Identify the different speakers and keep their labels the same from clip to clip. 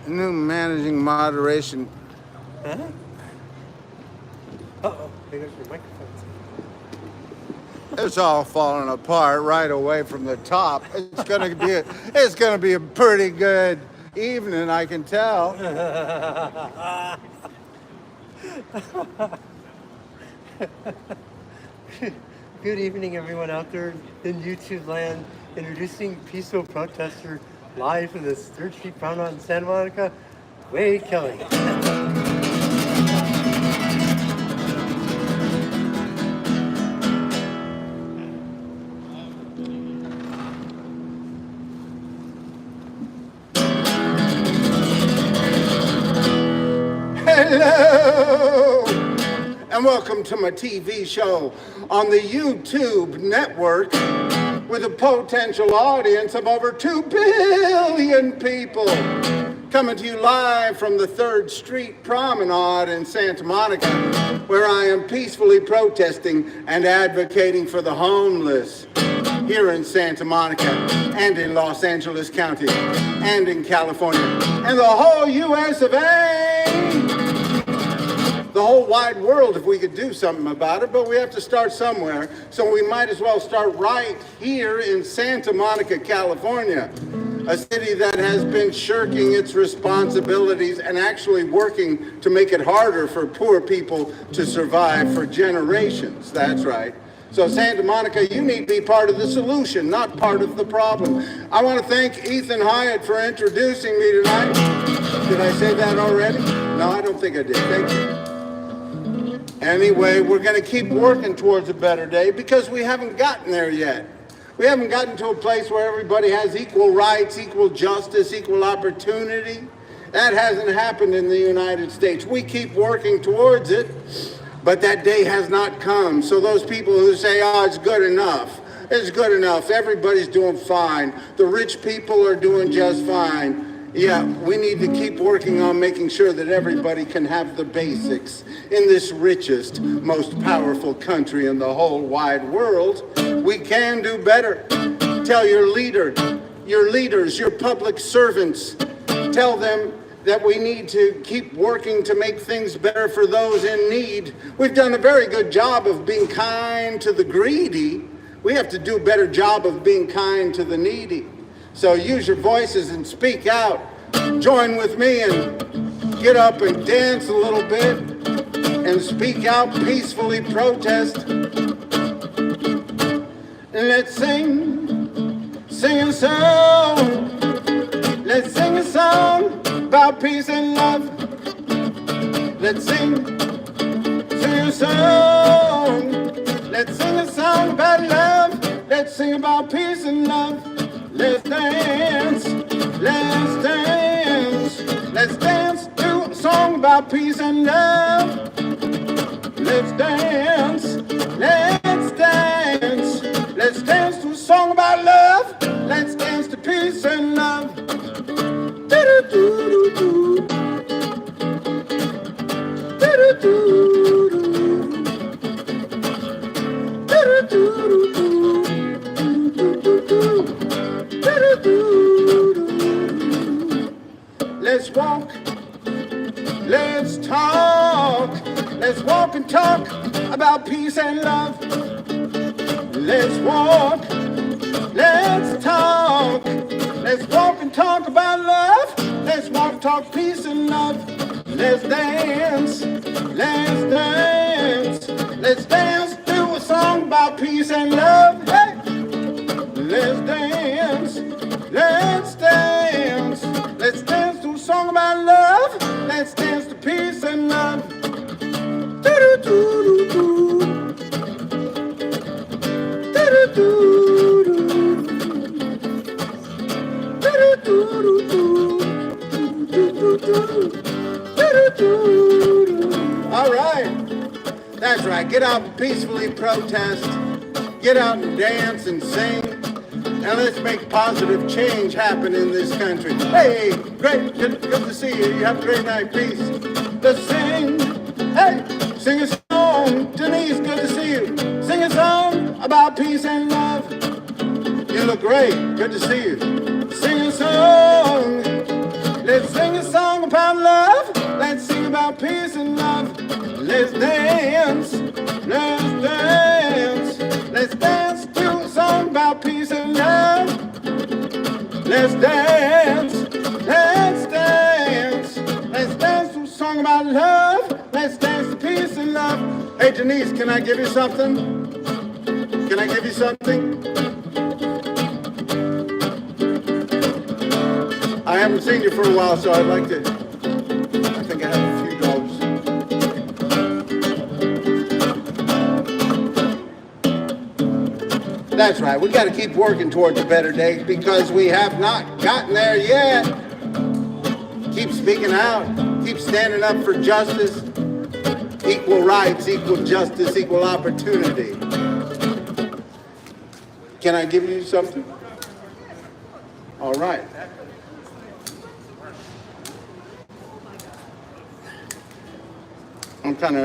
Speaker 1: new managing moderation.
Speaker 2: Huh? Uh-oh, there goes your microphones.
Speaker 1: It's all falling apart right away from the top. It's gonna be a pretty good evening, I can tell.
Speaker 2: Good evening, everyone out there in YouTube land. Introducing peaceful protester live from the 3rd Street Promenade in Santa Monica, Kelley.
Speaker 1: Hello, and welcome to my TV show on the YouTube network with a potential audience of over 2 billion people. Coming to you live from the 3rd Street Promenade in Santa Monica, where I am peacefully protesting and advocating for the homeless here in Santa Monica and in Los Angeles County and in California and the whole US of A. The whole wide world if we could do something about it, but we have to start somewhere. So we might as well start right here in Santa Monica, California, a city that has been shirking its responsibilities and actually working to make it harder for poor people to survive for generations. That's right. So Santa Monica, you need to be part of the solution, not part of the problem. I want to thank Ethan Hiatt for introducing me tonight. Did I say that already? No, I don't think I did. Thank you. Anyway, we're going to keep working towards a better day because we haven't gotten there yet. We haven't gotten to a place where everybody has equal rights, equal justice, equal opportunity. That hasn't happened in the United States. We keep working towards it, but that day has not come. So those people who say, oh, it's good enough, everybody's doing fine, the rich people are doing just fine. Yeah, we need to keep working on making sure that everybody can have the basics in this richest, most powerful country in the whole wide world. We can do better. Tell your leaders, your public servants, tell them that we need to keep working to make things better for those in need. We've done a very good job of being kind to the greedy. We have to do a better job of being kind to the needy. So use your voices and speak out. Join with me and get up and dance a little bit and speak out, peacefully protest. Let's sing a song. Let's sing a song about peace and love. Let's sing a song. Let's sing a song about love. Let's sing about peace and love. Let's dance, to a song about peace and love. Let's dance, to a song about love. Let's dance to peace and love. Do-do-do-do-do. Do-do-do-do-do. Do-do-do-do-do. Let's walk, let's talk, let's walk and talk about peace and love. Let's walk, let's talk, let's walk and talk about love. Let's walk, talk, peace and love. Let's dance, to a song about peace and love. Hey! Let's dance, to a song about love. Let's dance to peace and love. Do-do-do-do-do. Do-do-do-do. Do-do-do-do-do. Do-do-do-do. All right. That's right. Get out and peacefully protest. Get out and dance and sing. And let's make positive change happen in this country. Hey, great, good to see you. You have a great night. Peace. Let's sing. Hey, sing a song. Denise, good to see you. Sing a song about peace and love. You look great. Good to see you. Sing a song. Let's sing a song dance, let's dance. Let's dance to a song about love. Let's dance to peace and love. Hey Denise, can I give you something? Can I give you something? I haven't seen you for a while, so I'd like to, I think I have a few dollars. That's right, we got to keep working towards a better day because we have not gotten there yet. Keep speaking out, keep standing up for justice, equal rights, equal justice, equal opportunity. Can I give you something? All right. I'm kind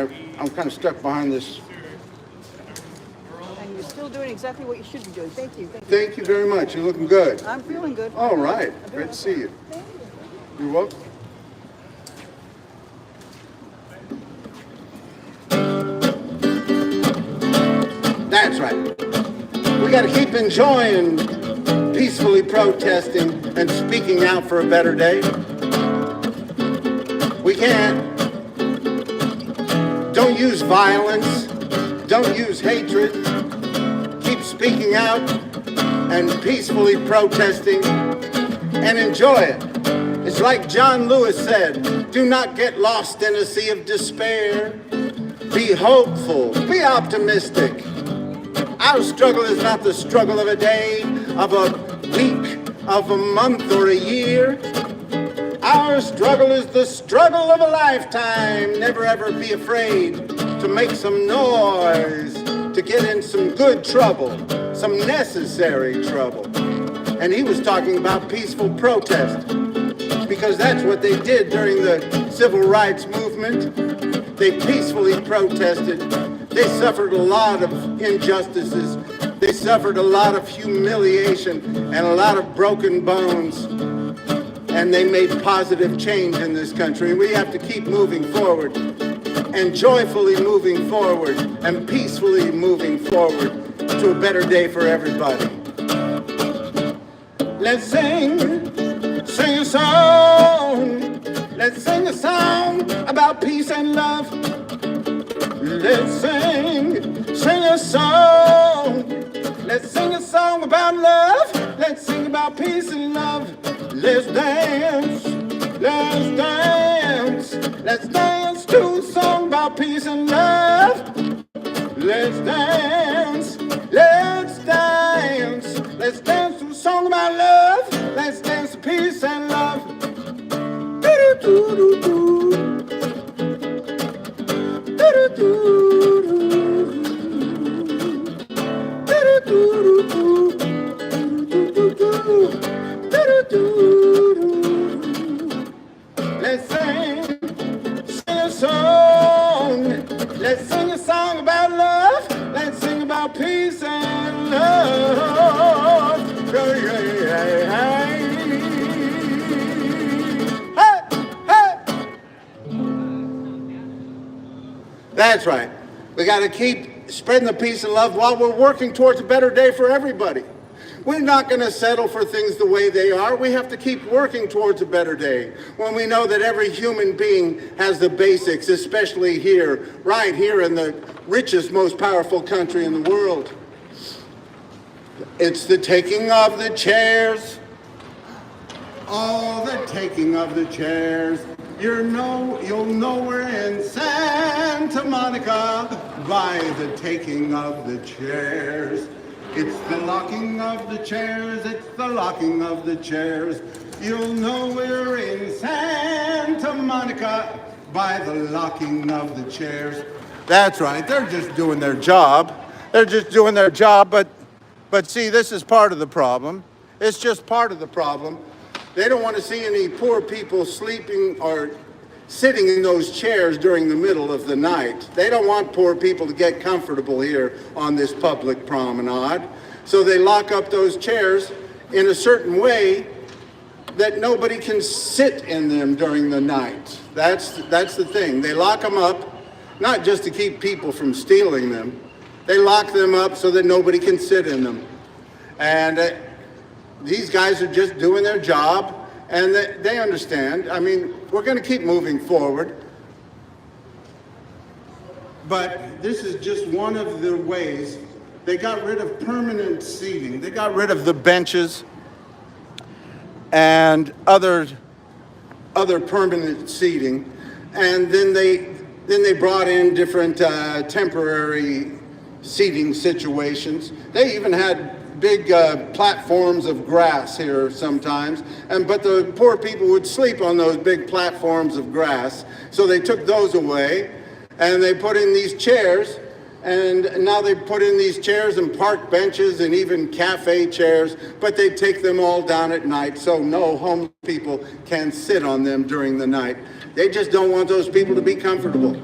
Speaker 1: of stuck behind this.
Speaker 3: And you're still doing exactly what you should be doing. Thank you.
Speaker 1: Thank you very much. You're looking good.
Speaker 3: I'm feeling good.
Speaker 1: All right. Great to see you.
Speaker 3: Thank you.
Speaker 1: You're welcome. That's right. We got to keep enjoying peacefully protesting and speaking out for a better day. We can't. Don't use violence. Don't use hatred. Keep speaking out and peacefully protesting and enjoy it. It's like John Lewis said, do not get lost in a sea of despair. Be hopeful. Be optimistic. Our struggle is not the struggle of a day, of a week, of a month, or a year. Our struggle is the struggle of a lifetime. Never ever be afraid to make some noise, to get in some good trouble, some necessary trouble. And he was talking about peaceful protest, because that's what they did during the civil rights movement. They peacefully protested. They suffered a lot of injustices. They suffered a lot of humiliation and a lot of broken bones. And they made positive change in this country. We have to keep moving forward and joyfully moving forward and peacefully moving forward to a better day for everybody. Let's sing a song. Let's sing a song about peace and love. Let's sing a song. Let's sing a song about love. Let's sing about peace and love. Let's dance. Let's dance. Let's dance to a song about peace and love. Let's dance. Let's dance. Let's dance to a song about love. Let's dance to peace and love. Do-do-do-do-do. Let's sing a song. Let's sing a song about love. Let's sing about peace and love. That's right. We got to keep spreading the peace and love while we're working towards a better day for everybody. We're not going to settle for things the way they are. We have to keep working towards a better day when we know that every human being has the basics, especially here, right here in the richest, most powerful country in the world. It's the taking of the chairs. Oh, the taking of the chairs. You'll know we're in Santa Monica by the taking of the chairs. It's the locking of the chairs. It's the locking of the chairs. You'll know we're in Santa Monica by the locking of the chairs. That's right. They're just doing their job. They're just doing their job. But see, this is part of the problem. It's just part of the problem. They don't want to see any poor people sleeping or sitting in those chairs during the middle of the night. They don't want poor people to get comfortable here on this public promenade. So they lock up those chairs in a certain way that nobody can sit in them during the night. That's the thing. They lock them up, not just to keep people from stealing them. They lock them up so that nobody can sit in them. And these guys are just doing their job, and they understand. I mean, we're going to keep moving forward. But this is just one of the ways. They got rid of permanent seating. They got rid of the benches and other permanent seating. And then they brought in different temporary seating situations. They even had big platforms of grass here sometimes, but the poor people would sleep on those big platforms of grass. So they took those away, and they put in these chairs, and now they put in these chairs and park benches and even cafe chairs, but they take them all down at night, so no homeless people can sit on them during the night. They just don't want those people to be comfortable.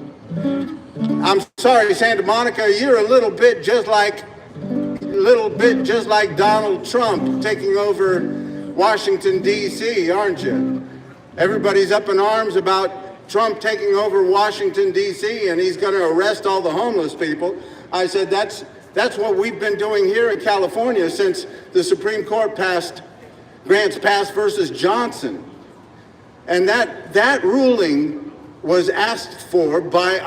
Speaker 1: I'm sorry, Santa Monica, you're a little bit just like Donald Trump taking over Washington, D.C., aren't you? Everybody's up in arms about Trump taking over Washington, D.C., and he's going to arrest all the homeless people. I said, that's what we've been doing here in California since the Supreme Court passed Grants Pass versus Johnson. And that ruling was asked for by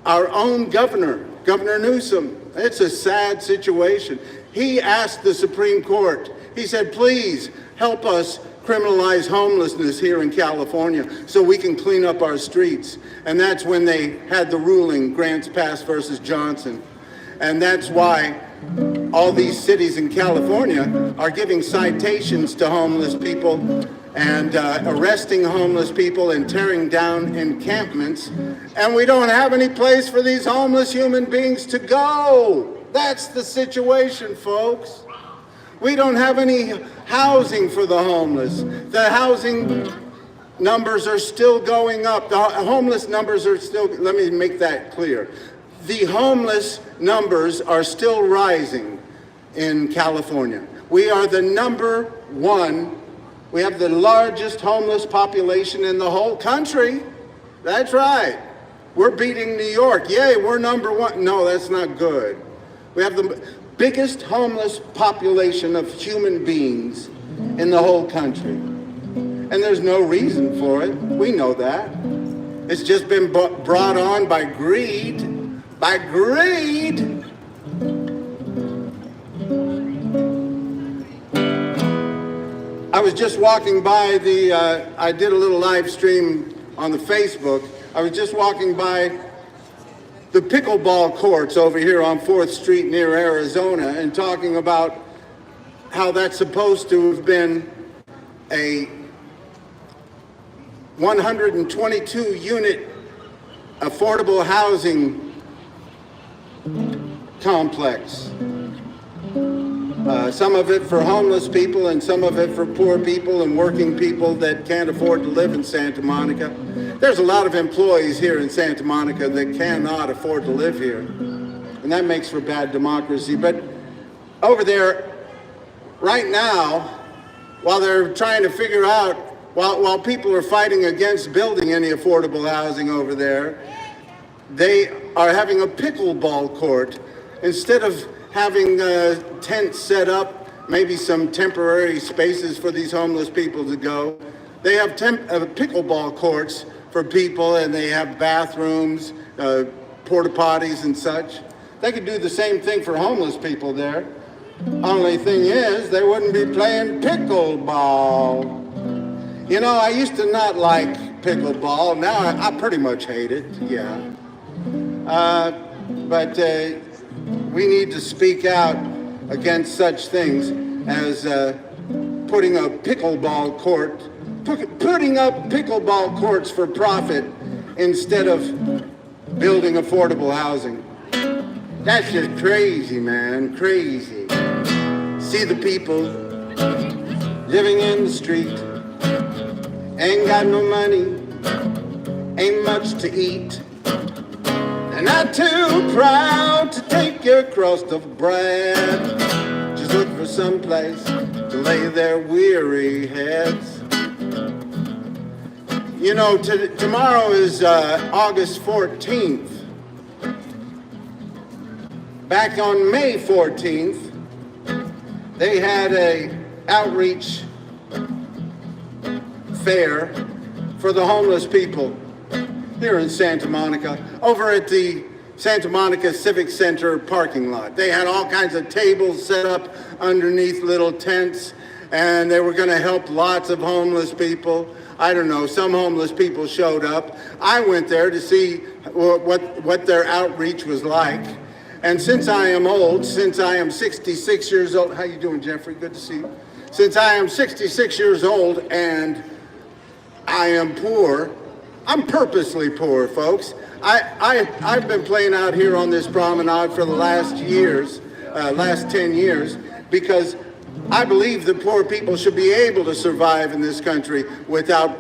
Speaker 1: our own governor, Governor Newsom. It's a sad situation. He asked the Supreme Court, he said, please help us criminalize homelessness here in California so we can clean up our streets. And that's when they had the ruling, Grants Pass versus Johnson. And that's why all these cities in California are giving citations to homeless people and arresting homeless people and tearing down encampments. And we don't have any place for these homeless human beings to go. That's the situation, folks. We don't have any housing for the homeless. The housing numbers are still going up. The homeless numbers are still, let me make that clear. The homeless numbers are still rising in California. We are the number one. We have the largest homeless population in the whole country. That's right. We're beating New York. Yay, we're number one. No, that's not good. We have the biggest homeless population of human beings in the whole country. And there's no reason for it. We know that. It's just been brought on by greed. By greed. I was just walking by I did a little live stream on the Facebook. I was just walking by the pickleball courts over here on 4th Street near Arizona and talking about how that's supposed to have been a 122 unit affordable housing complex. Some of it for homeless people and some of it for poor people and working people that can't afford to live in Santa Monica. There's a lot of employees here in Santa Monica that cannot afford to live here. And that makes for bad democracy. But over there, right now, while they're trying to figure out, while people are fighting against building any affordable housing over there, they are having a pickleball court. Instead of having tents set up, maybe some temporary spaces for these homeless people to go, they have pickleball courts for people, and they have bathrooms, porta potties and such. They could do the same thing for homeless people there. Only thing is, they wouldn't be playing pickleball. You know, I used to not like pickleball. Now I pretty much hate it, yeah. But we need to speak out against such things as putting up pickleball courts for profit instead of building affordable housing. That's just crazy, man, crazy. See the people living in the street, ain't got no money, ain't much to eat. They're not too proud to take your crust of bread. Just look for some place to lay their weary heads. You know, tomorrow is August 14th. Back on May 14th, they had a outreach fair for the homeless people here in Santa Monica, over at the Santa Monica Civic Center parking lot. They had all kinds of tables set up underneath little tents, and they were going to help lots of homeless people. I don't know, some homeless people showed up. I went there to see what their outreach was like. And since I am old, since I am 66 years old, how you doing, Jeffrey? Good to see you. Since I am 66 years old and I am poor, I'm purposely poor, folks. I've been playing out here on this promenade for the last 10 years, because I believe that poor people should be able to survive in this country without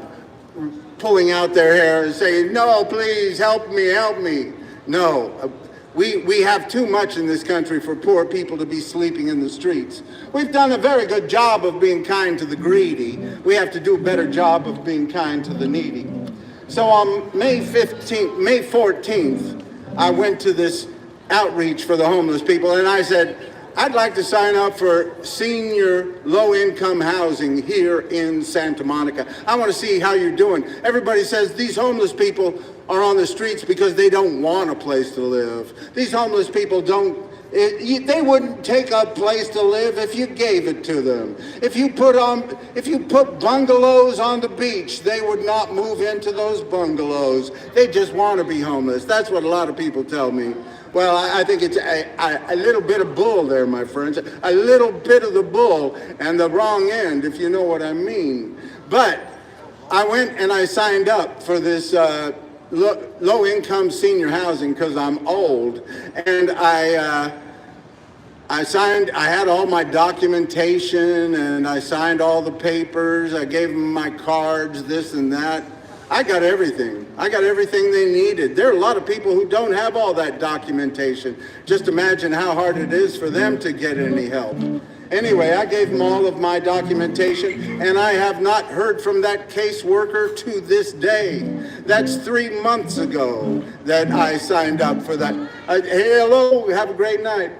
Speaker 1: pulling out their hair and saying, no, please, help me, help me. No, we have too much in this country for poor people to be sleeping in the streets. We've done a very good job of being kind to the greedy. We have to do a better job of being kind to the needy. So on May 14th, I went to this outreach for the homeless people, and I said, I'd like to sign up for senior low-income housing here in Santa Monica. I want to see how you're doing. Everybody says these homeless people are on the streets because they don't want a place to live. These homeless people they wouldn't take a place to live if you gave it to them. If you put bungalows on the beach, they would not move into those bungalows. They just want to be homeless. That's what a lot of people tell me. Well, I think it's a little bit of bull there, my friends. A little bit of the bull and the wrong end, if you know what I mean. But I went and I signed up for this low-income senior housing because I'm old, and I had all my documentation, and I signed all the papers. I gave them my cards, this and that. I got everything. I got everything they needed. There are a lot of people who don't have all that documentation. Just imagine how hard it is for them to get any help. Anyway, I gave them all of my documentation, and I have not heard from that caseworker to this day. That's 3 months ago that I signed up for that. Hey, hello, have a great night.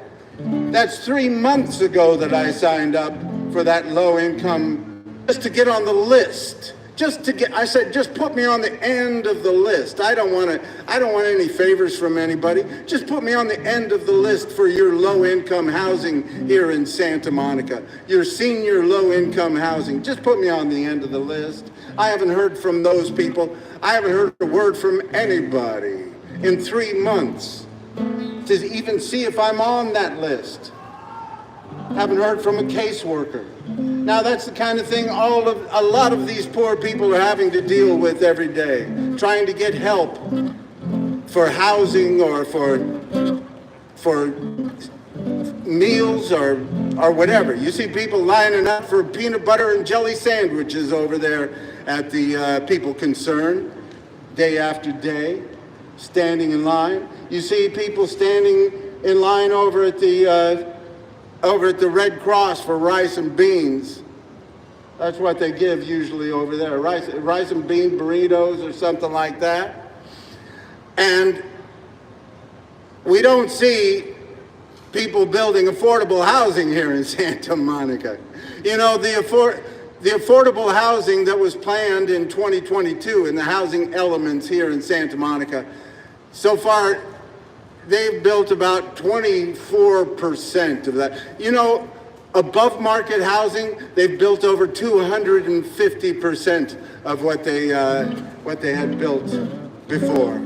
Speaker 1: That's 3 months ago that I signed up for that low income, just to get on the list. I said, just put me on the end of the list. I don't want any favors from anybody. Just put me on the end of the list for your low-income housing here in Santa Monica. Your senior low-income housing. Just put me on the end of the list. I haven't heard from those people. I haven't heard a word from anybody in 3 months to even see if I'm on that list. Haven't heard from a caseworker. Now that's the kind of thing a lot of these poor people are having to deal with every day, trying to get help for housing or for meals or whatever. You see people lining up for peanut butter and jelly sandwiches over there at the People Concerned, day after day, standing in line. You see people standing in line over at the Red Cross for rice and beans. That's what they give usually over there, rice and bean burritos or something like that. And we don't see people building affordable housing here in Santa Monica. You know, the affordable housing that was planned in 2022 in the housing elements here in Santa Monica, so far they've built about 24% of that. You know, above market housing, they've built over 250% of what they had built before.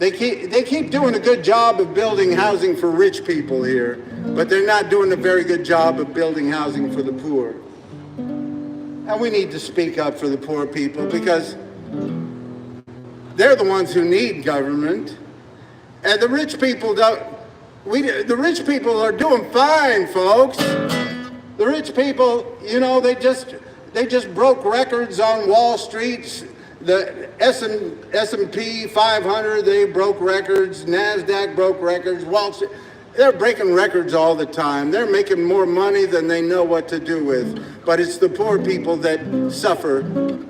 Speaker 1: They keep doing a good job of building housing for rich people here, but they're not doing a very good job of building housing for the poor. And we need to speak up for the poor people because they're the ones who need government. And the rich people the rich people are doing fine, folks. The rich people, you know, they just broke records on Wall Street. The S&P 500, they broke records. NASDAQ broke records. Wall Street, they're breaking records all the time. They're making more money than they know what to do with. But it's the poor people that suffer in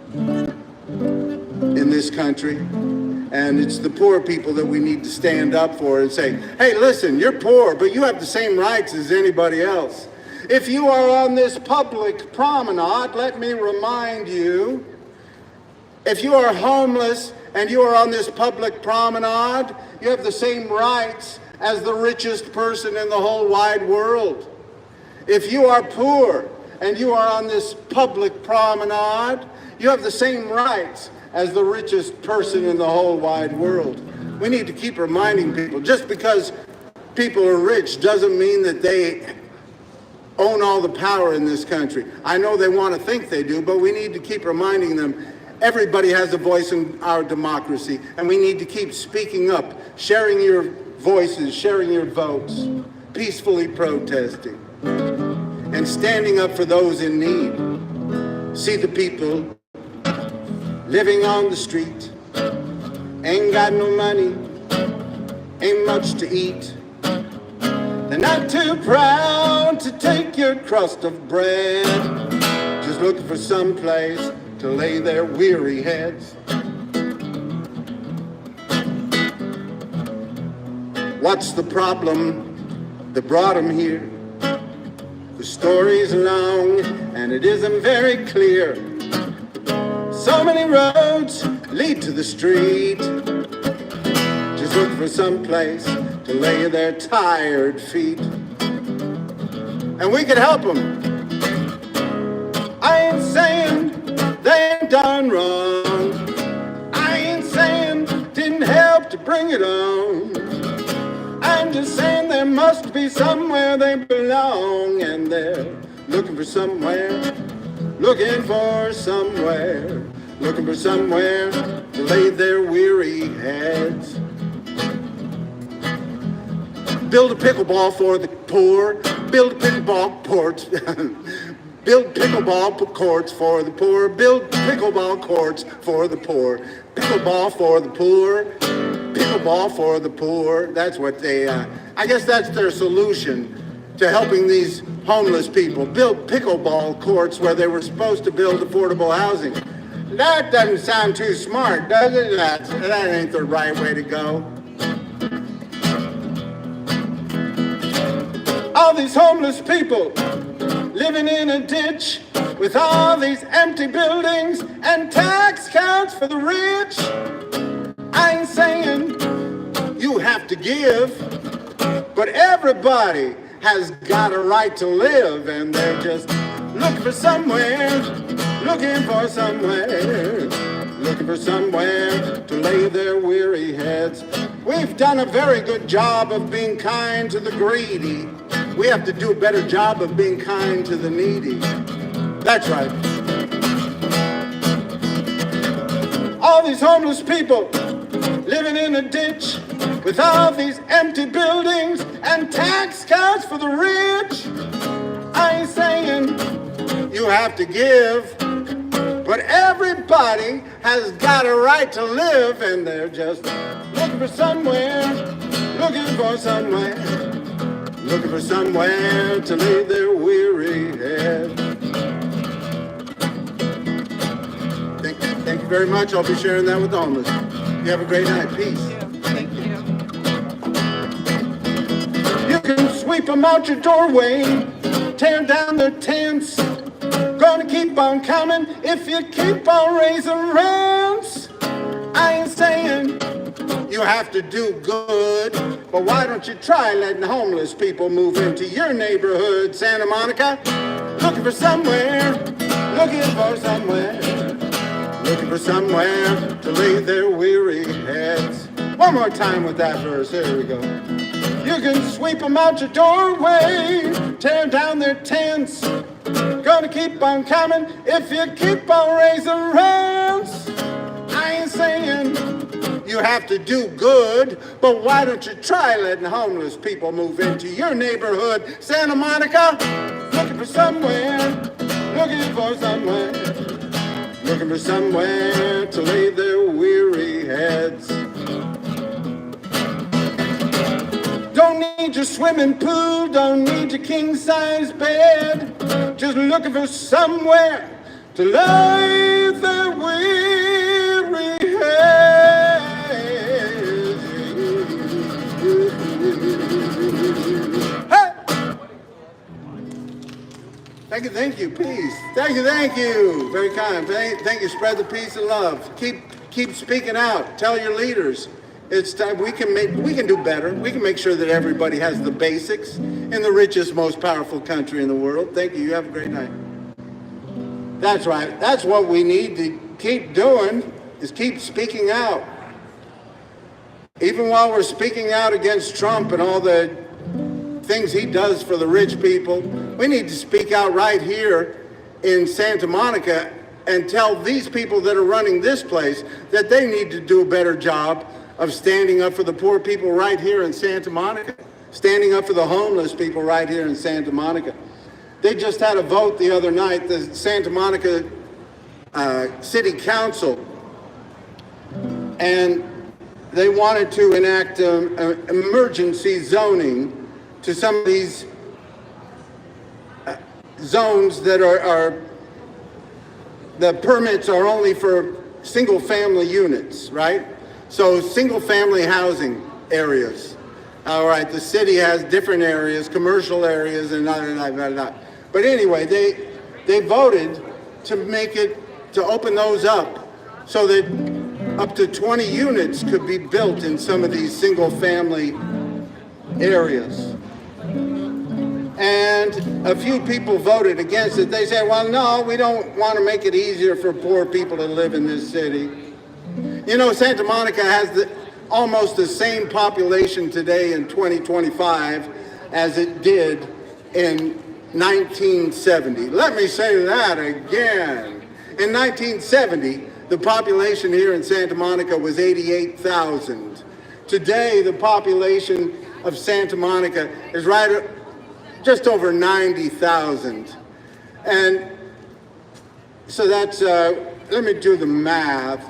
Speaker 1: this country. And it's the poor people that we need to stand up for and say, hey, listen, you're poor, but you have the same rights as anybody else. If you are on this public promenade, let me remind you, if you are homeless and you are on this public promenade, you have the same rights as the richest person in the whole wide world. If you are poor and you are on this public promenade, you have the same rights as the richest person in the whole wide world. We need to keep reminding people, just because people are rich doesn't mean that they own all the power in this country. I know they want to think they do, but we need to keep reminding them everybody has a voice in our democracy, and we need to keep speaking up, sharing your voices, sharing your votes, peacefully protesting, and standing up for those in need. See the people living on the street, ain't got no money, ain't much to eat. They're not too proud to take your crust of bread, just looking for some place to lay their weary heads. What's the problem that brought them here? The story's long and it isn't very clear. So many roads lead to the street, just looking for some place to lay their tired feet. And we could help them. I ain't saying they ain't done wrong. I ain't saying didn't help to bring it on. I'm just saying there must be somewhere they belong, and they're looking for somewhere, looking for somewhere, looking for somewhere to lay their weary heads. Build a pickleball for the poor, build pickleball courts, build pickleball courts for the poor, build pickleball courts for the poor, pickleball for the poor, pickleball for the poor. That's what they, I guess that's their solution to helping these homeless people. Build pickleball courts where they were supposed to build affordable housing. That doesn't sound too smart, does it? That ain't the right way to go. All these homeless people living in a ditch with all these empty buildings and tax cuts for the rich. I ain't saying you have to give, but everybody has got a right to live, and they're just looking for somewhere, looking for somewhere, looking for somewhere to lay their weary heads. We've done a very good job of being kind to the greedy. We have to do a better job of being kind to the needy. That's right. All these homeless people living in a ditch with all these empty buildings and tax cuts for the rich. I ain't saying you have to give, but everybody has got a right to live, and they're just looking for somewhere, looking for somewhere, looking for somewhere to lay their weary head. Thank you very much. I'll be sharing that with the homeless. You have a great night. Peace.
Speaker 3: Thank you.
Speaker 1: You can sweep them out your doorway, tear down their tents. Gonna keep on coming if you keep on raising rents. I ain't saying you have to do good, but why don't you try letting homeless people move into your neighborhood, Santa Monica? Looking for somewhere, looking for somewhere, looking for somewhere to lay their weary heads. One more time with that verse, here we go. You can sweep them out your doorway, tear down their tents. Gonna keep on coming if you keep on raising rents. I ain't saying you have to do good, but why don't you try letting homeless people move into your neighborhood, Santa Monica? Looking for somewhere, looking for somewhere, looking for somewhere to lay their weary heads. Don't need your swimming pool, don't need your king-size bed, just looking for somewhere to lay their weary heads. Hey! Thank you, peace. Thank you, thank you. Very kind. Thank you. Spread the peace and love. Keep speaking out. Tell your leaders. It's time we can do better. We can make sure that everybody has the basics in the richest, most powerful country in the world. Thank you. You have a great night. That's right. That's what we need to keep doing, is keep speaking out. Even while we're speaking out against Trump and all the things he does for the rich people, we need to speak out right here in Santa Monica and tell these people that are running this place that they need to do a better job of standing up for the poor people right here in Santa Monica, standing up for the homeless people right here in Santa Monica. They just had a vote the other night, the Santa Monica City Council, and they wanted to enact emergency zoning to some of these zones that are the permits are only for single family units, right? So single family housing areas. All right, the city has different areas, commercial areas, and not. But anyway, they voted to make it, to open those up so that up to 20 units could be built in some of these single family areas. And a few people voted against it. They said, well, no, we don't want to make it easier for poor people to live in this city. You know, Santa Monica has almost the same population today in 2025 as it did in 1970. Let me say that again. In 1970, the population here in Santa Monica was 88,000. Today, the population of Santa Monica is right just over 90,000. And so that's, let me do the math.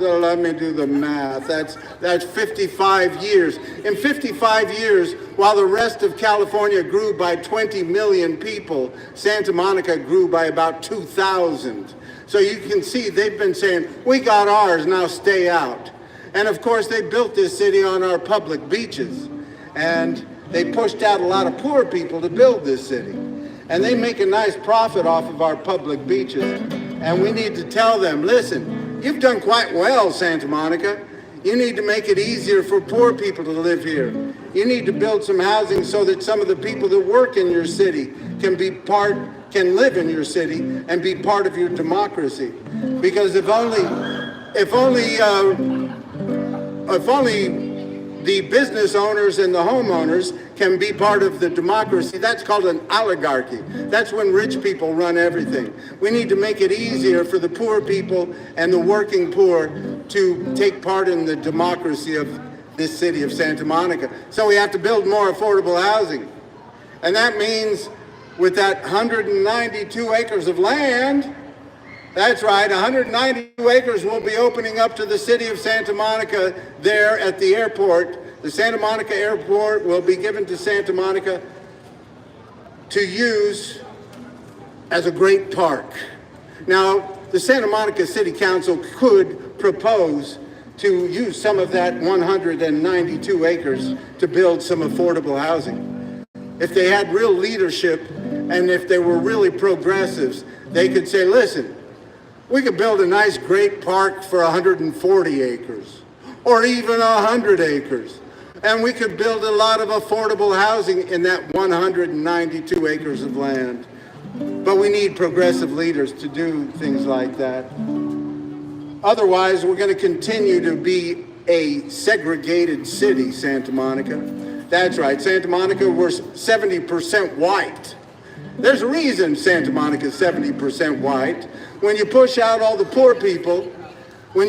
Speaker 1: That's 55 years. In 55 years, while the rest of California grew by 20 million people, Santa Monica grew by about 2,000. So you can see they've been saying, we got ours, now stay out. And of course, they built this city on our public beaches. And they pushed out a lot of poor people to build this city. And they make a nice profit off of our public beaches. And we need to tell them, listen, you've done quite well, Santa Monica. You need to make it easier for poor people to live here. You need to build some housing so that some of the people that work in your city can live in your city and be part of your democracy. Because if only the business owners and the homeowners can be part of the democracy, that's called an oligarchy. That's when rich people run everything. We need to make it easier for the poor people and the working poor to take part in the democracy of this city of Santa Monica. So we have to build more affordable housing. And that means with that 192 acres of land, that's right, 192 acres will be opening up to the city of Santa Monica there at the airport. The Santa Monica Airport will be given to Santa Monica to use as a great park. Now, the Santa Monica City Council could propose to use some of that 192 acres to build some affordable housing. If they had real leadership and if they were really progressives, they could say, listen, we could build a nice, great park for 140 acres or even 100 acres. And we could build a lot of affordable housing in that 192 acres of land. But we need progressive leaders to do things like that. Otherwise, we're going to continue to be a segregated city, Santa Monica. That's right, Santa Monica, we're 70% white. There's a reason Santa Monica is 70% white. When you push out all the poor people, you're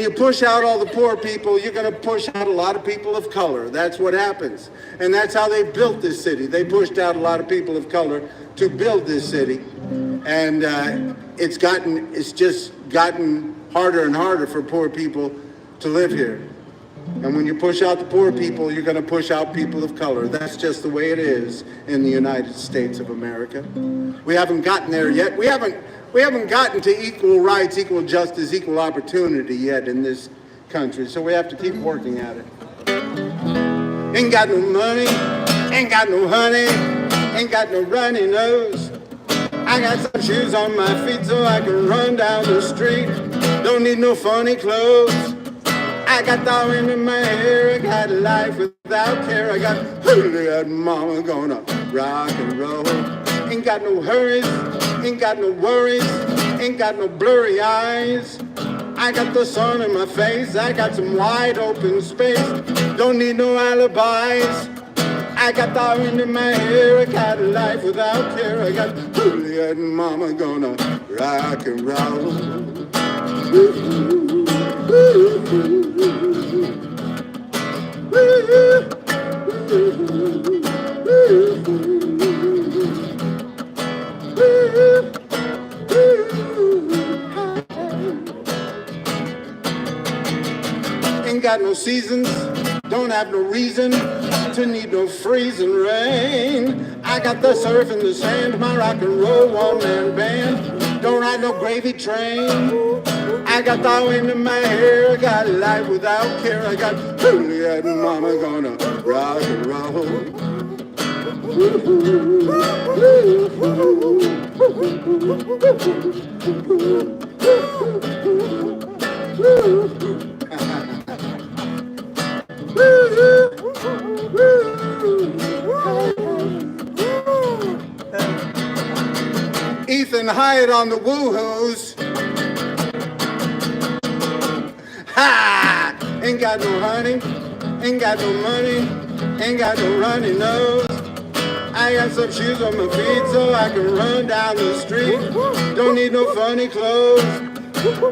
Speaker 1: going to push out a lot of people of color. That's what happens. And that's how they built this city. They pushed out a lot of people of color to build this city. And it's just gotten harder and harder for poor people to live here. And when you push out the poor people, you're going to push out people of color. That's just the way it is in the United States of America. We haven't gotten there yet. We haven't gotten to equal rights, equal justice, equal opportunity yet in this country. So we have to keep working at it. Ain't got no money, ain't got no honey, ain't got no runny nose. I got some shoes on my feet so I can run down the street. Don't need no funny clothes. I got the wind in my hair. I got life without care. I got Hiatt mama gonna rock and roll. Ain't got no hurries, ain't got no worries, ain't got no blurry eyes. I got the sun in my face. I got some wide open space. Don't need no alibis. I got the wind in my hair. I got life without care. I got Hiatt mama gonna rock and roll. Ain't got no seasons, don't have no reason to need no freezing rain. I got the surf in the sand, my rock and roll one-man band. Don't ride no gravy train. I got the wind in my hair, I got life without care. I got Hiatt and mama gonna rock and roll. Ethan Hiatt on the woohoos. Ha! Ain't got no honey, ain't got no money, ain't got no runny nose. I got some shoes on my feet so I can run down the street. Don't need no funny clothes.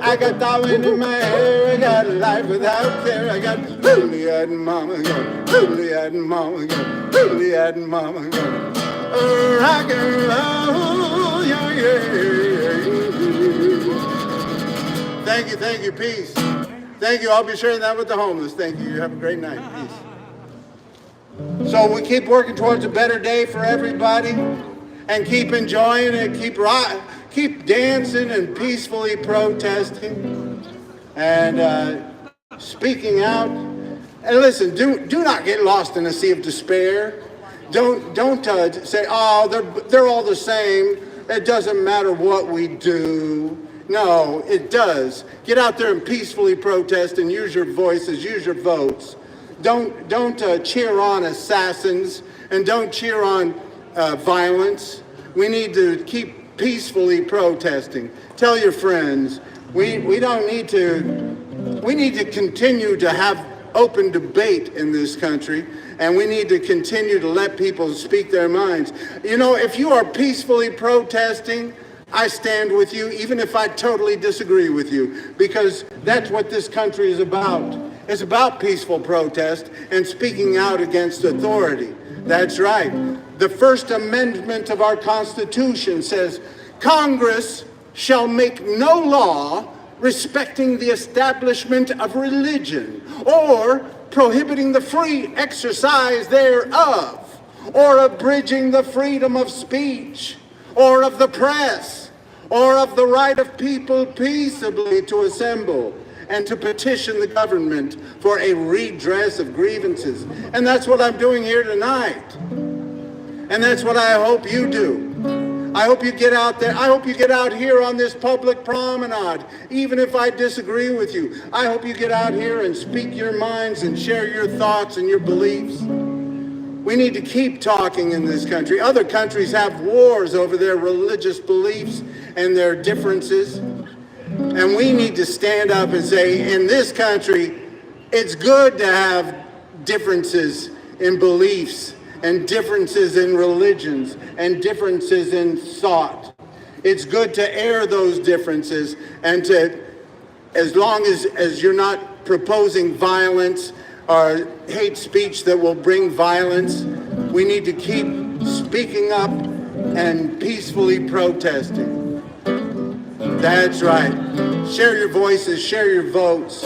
Speaker 1: I got the wind in my hair. I got life without care. I got Hiatt and mama gonna, Hiatt and mama gonna, Hiatt and mama gonna rock and roll. Yeah, yeah, yeah. Thank you, peace. Thank you. I'll be sharing that with the homeless. Thank you. You have a great night. Peace. So we keep working towards a better day for everybody, and keep enjoying it. Keep dancing and peacefully protesting and speaking out. And listen, do not get lost in a sea of despair. Don't say, oh, they're all the same. It doesn't matter what we do. No, it does. Get out there and peacefully protest and use your voices, use your votes. Don't cheer on assassins, and don't cheer on violence. We need to keep peacefully protesting. Tell your friends. We need to continue to have open debate in this country, and we need to continue to let people speak their minds. You know, if you are peacefully protesting, I stand with you, even if I totally disagree with you, because that's what this country is about. It's about peaceful protest and speaking out against authority. That's right. The First Amendment of our Constitution says, Congress shall make no law respecting the establishment of religion or prohibiting the free exercise thereof, or abridging the freedom of speech or of the press, or of the right of people peaceably to assemble and to petition the government for a redress of grievances. And that's what I'm doing here tonight. And that's what I hope you do. I hope you get out there. I hope you get out here on this public promenade, even if I disagree with you. I hope you get out here and speak your minds and share your thoughts and your beliefs. We need to keep talking in this country. Other countries have wars over their religious beliefs and their differences. And we need to stand up and say, in this country, it's good to have differences in beliefs and differences in religions and differences in thought. It's good to air those differences, and to, as long as you're not proposing violence or hate speech that will bring violence, we need to keep speaking up and peacefully protesting. That's right. Share your voices, share your votes.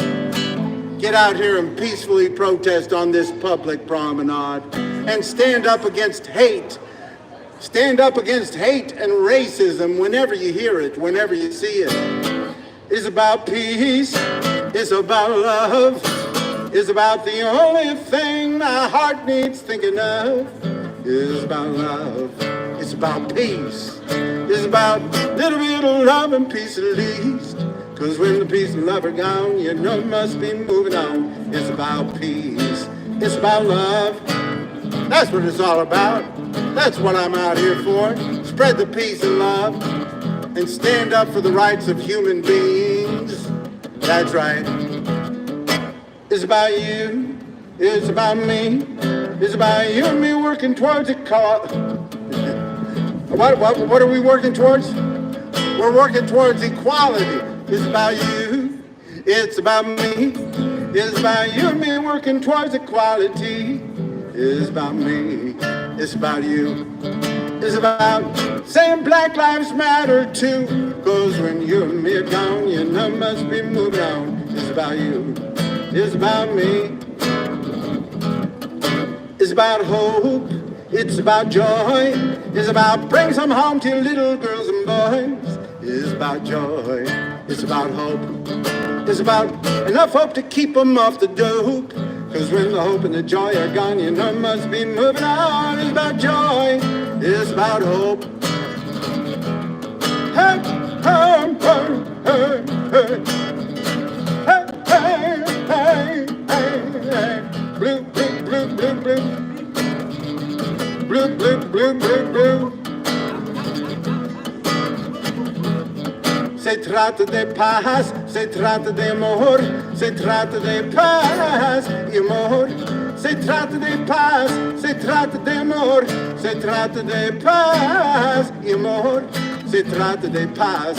Speaker 1: Get out here and peacefully protest on this public promenade and stand up against hate. Stand up against hate and racism whenever you hear it, whenever you see it. It's about peace. It's about love. It's about the only thing my heart needs thinking of. It's about love. It's about peace. It's It's about a little bit of love and peace at least. Cause when the peace and love are gone, you know it must be moving on. It's about peace. It's about love. That's what it's all about. That's what I'm out here for. Spread the peace and love and stand up for the rights of human beings. That's right. It's about you. It's about me. It's about you and me working towards a cause. What are we working towards? We're working towards equality. It's about you. It's about me. It's about you and me working towards equality. It's about me. It's about you. It's about saying Black Lives Matter too. Cause when you and me are gone, you know must be moving on. It's about you. It's about me. It's about hope. It's about joy. It's about bring some home to your little girls and boys. It's about joy. It's about hope. It's about enough hope to keep them off the dope. Cause when the hope and the joy are gone, you know it must be moving on. It's about joy. It's about hope. Hey, hey, hey, hey, hey, hey, hey, hey. Blue, blue, blue, blue, blue. Blue, blue, blue, blue, blue. Se trata de paz, se trata de amor, se trata de paz y amor. Se trata de paz, se trata de amor, se trata de paz y amor. Se trata de paz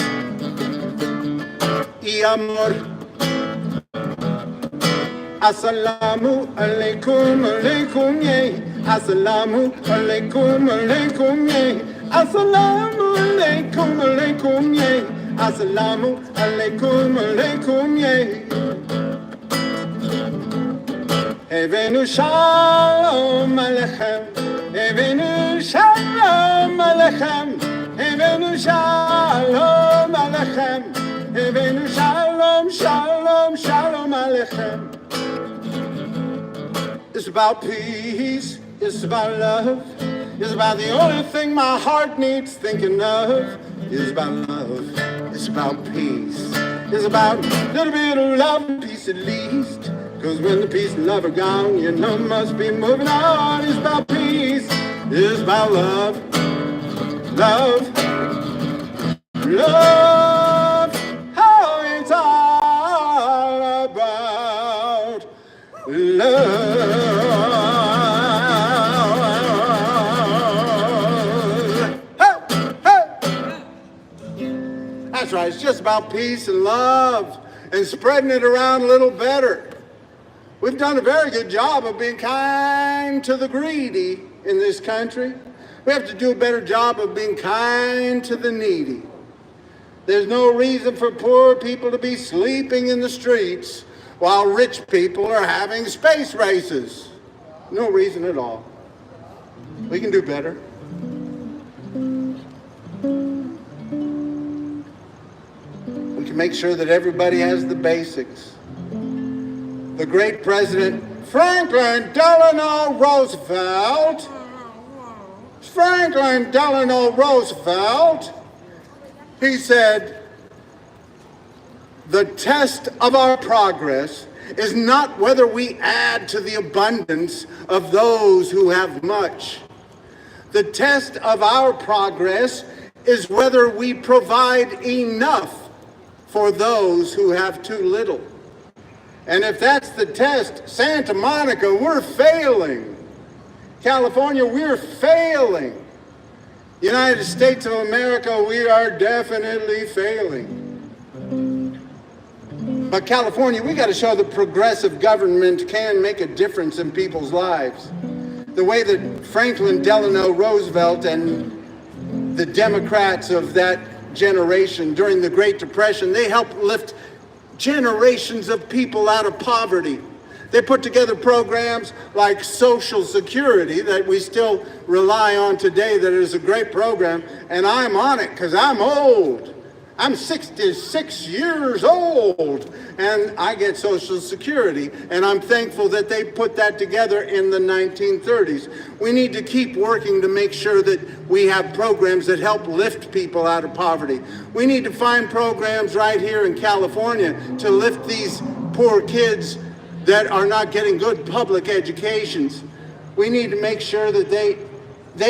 Speaker 1: y amor. Assalamu alaikum, alaikum, yeah. Assalamu alaikum, alaikum, yeah. Assalamu alaikum, alaikum, yeah. Assalamu alaikum, alaikum, yeah. Evenu shalom aleichem, Evenu shalom aleichem, Evenu shalom aleichem, Evenu shalom, shalom, shalom aleichem. It's about peace, it's about love, it's about the only thing my heart needs thinking of. It's about love, it's about peace, it's about a little bit of love and peace at least. Cause when the peace and love are gone, you know must be moving on. It's about peace, it's about love, love, love. How it's all about love. That's right, it's just about peace and love and spreading it around a little better. We've done a very good job of being kind to the greedy in this country. We have to do a better job of being kind to the needy. There's no reason for poor people to be sleeping in the streets while rich people are having space races. No reason at all. We can do better. We can make sure that everybody has the basics. The great President Franklin Delano Roosevelt, he said, the test of our progress is not whether we add to the abundance of those who have much. The test of our progress is whether we provide enough for those who have too little. And if that's the test, Santa Monica, we're failing. California, we're failing. United States of America, we are definitely failing. But California, we got to show that progressive government can make a difference in people's lives. The way that Franklin Delano Roosevelt and the Democrats of that generation during the Great Depression, they helped lift generations of people out of poverty. They put together programs like Social Security that we still rely on today, that is a great program, and I'm on it because I'm old. I'm 66 years old and I get Social Security, and I'm thankful that they put that together in the 1930s. We need to keep working to make sure that we have programs that help lift people out of poverty. We need to find programs right here in California to lift these poor kids that are not getting good public educations. We need to make sure that they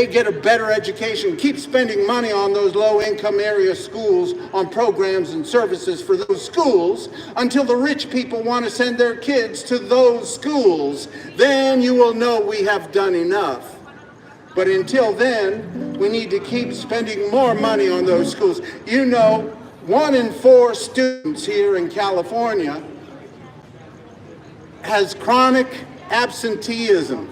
Speaker 1: get a better education, keep spending money on those low-income area schools, on programs and services for those schools, until the rich people want to send their kids to those schools. Then you will know we have done enough. But until then, we need to keep spending more money on those schools. You know, 1 in 4 students here in California has chronic absenteeism.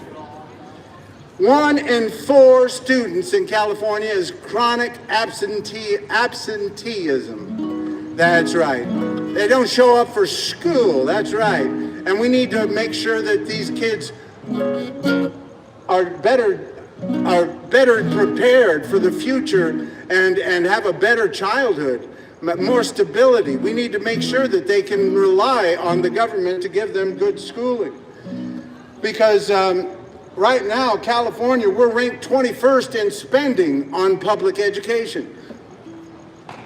Speaker 1: 1 in 4 students in California is chronic absenteeism. That's right. They don't show up for school. That's right. And we need to make sure that these kids are better prepared for the future and have a better childhood, more stability. We need to make sure that they can rely on the government to give them good schooling. Because right now, California, we're ranked 21st in spending on public education.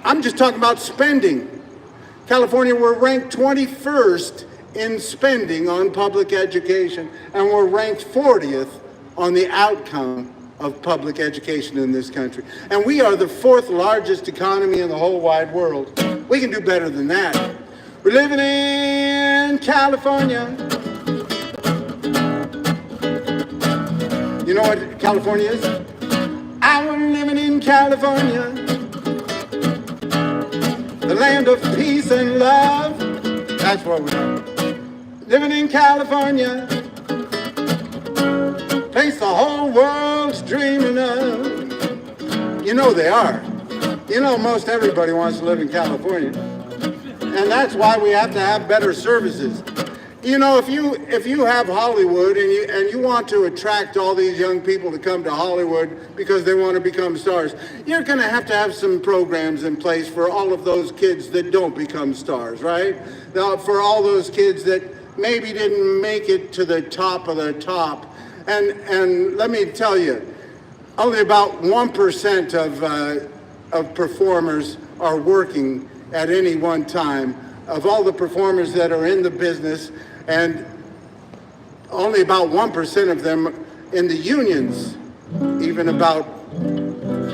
Speaker 1: I'm just talking about spending. California, we're ranked 21st in spending on public education, and we're ranked 40th on the outcome of public education in this country. And we are the 4th largest economy in the whole wide world. We can do better than that. We're living in California. You know what California is? I'm living in California, the land of peace and love. That's what we're doing. Living in California, place the whole world's dreaming of. You know they are. You know most everybody wants to live in California. And that's why we have to have better services. You know, if you have Hollywood and you want to attract all these young people to come to Hollywood because they want to become stars, you're going to have some programs in place for all of those kids that don't become stars, right? Now, for all those kids that maybe didn't make it to the top of the top. And let me tell you, only about 1% of performers are working at any one time. Of all the performers that are in the business, and only about 1% of them in the unions, even about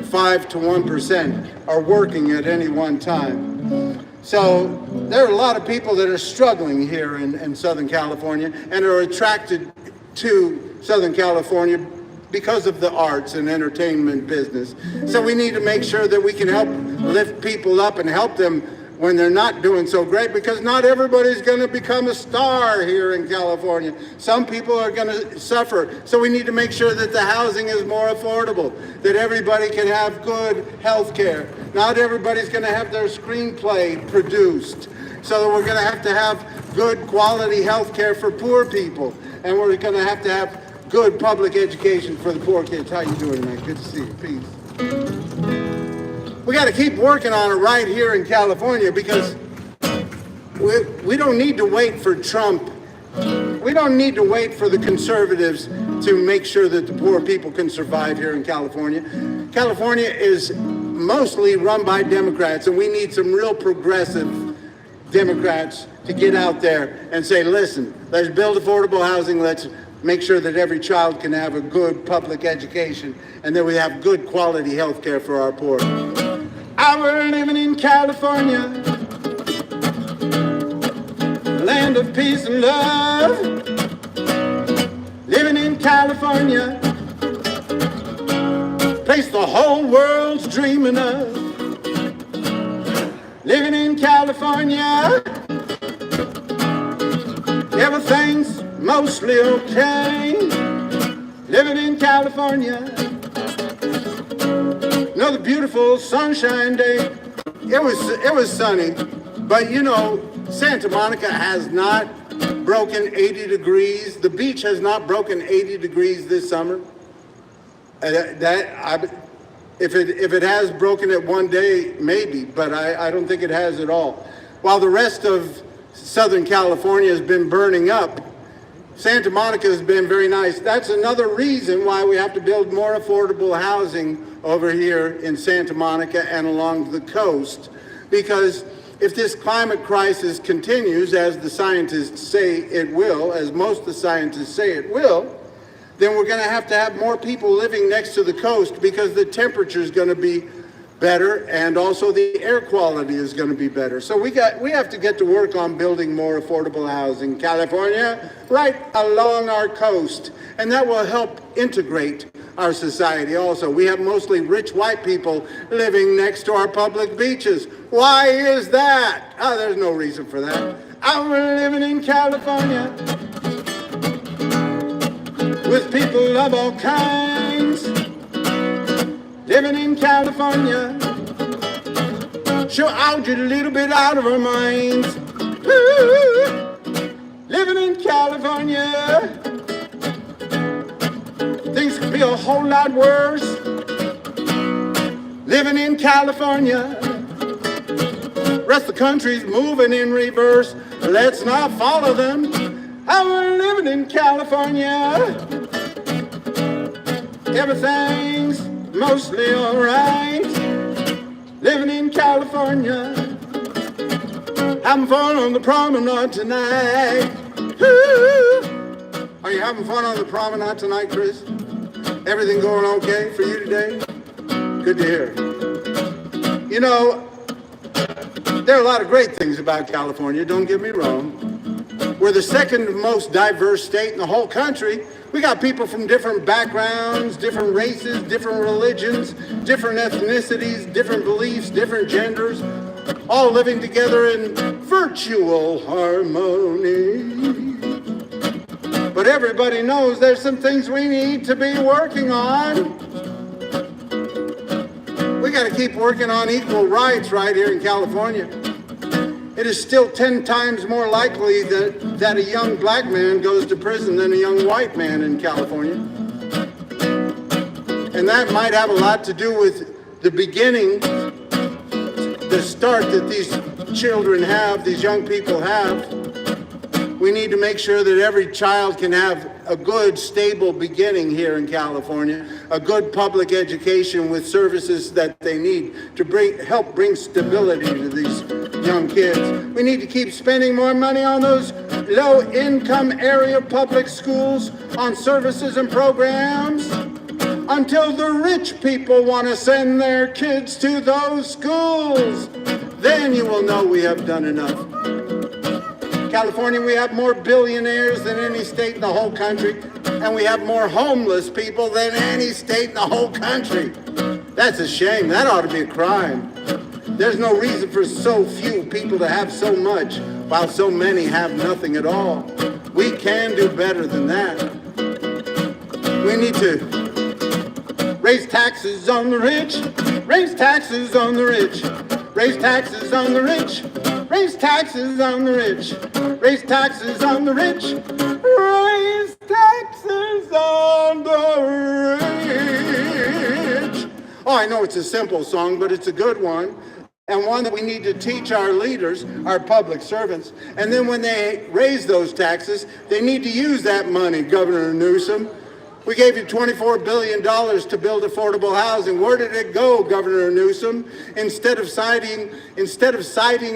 Speaker 1: 5 to 1% are working at any one time. So there are a lot of people that are struggling here in Southern California and are attracted to Southern California because of the arts and entertainment business. So we need to make sure that we can help lift people up and help them when they're not doing so great, because not everybody's going to become a star here in California. Some people are going to suffer. So we need to make sure that the housing is more affordable, that everybody can have good health care. Not everybody's going to have their screenplay produced. So we're going to have good quality health care for poor people. And we're going to have good public education for the poor kids. How you doing, man? Good to see you. Peace. We got to keep working on it right here in California, because we don't need to wait for Trump. We don't need to wait for the conservatives to make sure that the poor people can survive here in California. California is mostly run by Democrats, and we need some real progressive Democrats to get out there and say, listen, let's build affordable housing. Let's make sure that every child can have a good public education, and that we have good quality health care for our poor. I'm living in California, land of peace and love. Living in California, place the whole world's dreaming of. Living in California, everything's mostly okay. Living in California, another beautiful sunshine day. It was sunny, but you know, Santa Monica has not broken 80 degrees. The beach has not broken 80 degrees this summer. If it has broken it one day, maybe, but I don't think it has at all. While the rest of Southern California has been burning up, Santa Monica has been very nice. That's another reason why we have to build more affordable housing over here in Santa Monica and along the coast, because if this climate crisis continues, as the scientists say it will, as most of the scientists say it will, then we're going to have more people living next to the coast, because the temperature is going to be better and also the air quality is going to be better. So we have to get to work on building more affordable housing, California, right along our coast, and that will help integrate our society also. We have mostly rich white people living next to our public beaches. Why is that? Oh, there's no reason for that. I'm living in California with people of all kinds. Living in California, sure out a little bit out of our minds. Ooh, living in California, things could be a whole lot worse. Living in California, rest of the country's moving in reverse. Let's not follow them. I'm living in California. Everything's mostly alright. Living in California, having fun on the promenade tonight. Ooh. Are you having fun on the promenade tonight, Chris? Everything going okay for you today? Good to hear. You know, there are a lot of great things about California, don't get me wrong. We're the second most diverse state in the whole country. We got people from different backgrounds, different races, different religions, different ethnicities, different beliefs, different genders, all living together in virtual harmony. But everybody knows there's some things we need to be working on. We got to keep working on equal rights right here in California. It is still 10 times more likely that a young black man goes to prison than a young white man in California. And that might have a lot to do with the beginning, the start that these children have, these young people have. We need to make sure that every child can have a good, stable beginning here in California, a good public education with services that they need to help bring stability to these young kids. We need to keep spending more money on those low-income area public schools, on services and programs, until the rich people want to send their kids to those schools. Then you will know we have done enough. California, we have more billionaires than any state in the whole country, and we have more homeless people than any state in the whole country. That's a shame. That ought to be a crime. There's no reason for so few people to have so much while so many have nothing at all. We can do better than that. We need to raise taxes on the rich, raise taxes on the rich, raise taxes on the rich, raise taxes on the rich, raise taxes on the rich, raise taxes on the rich. Oh, I know it's a simple song, but it's a good one. And one that we need to teach our leaders, our public servants. And then when they raise those taxes, they need to use that money, Governor Newsom. We gave you $24 billion to build affordable housing. Where did it go, Governor Newsom? Instead of siding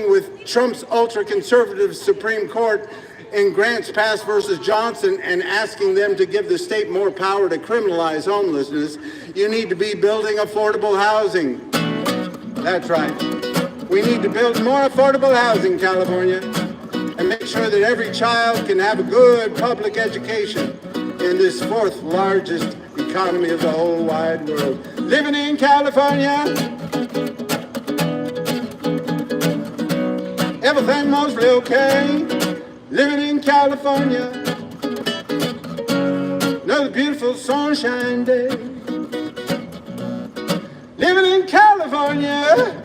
Speaker 1: with Trump's ultra-conservative Supreme Court in Grants Pass versus Johnson and asking them to give the state more power to criminalize homelessness, you need to be building affordable housing. That's right. We need to build more affordable housing, California, and make sure that every child can have a good public education in this fourth largest economy of the whole wide world. Living in California, everything mostly okay. Living in California, another beautiful sunshine day. Living in California,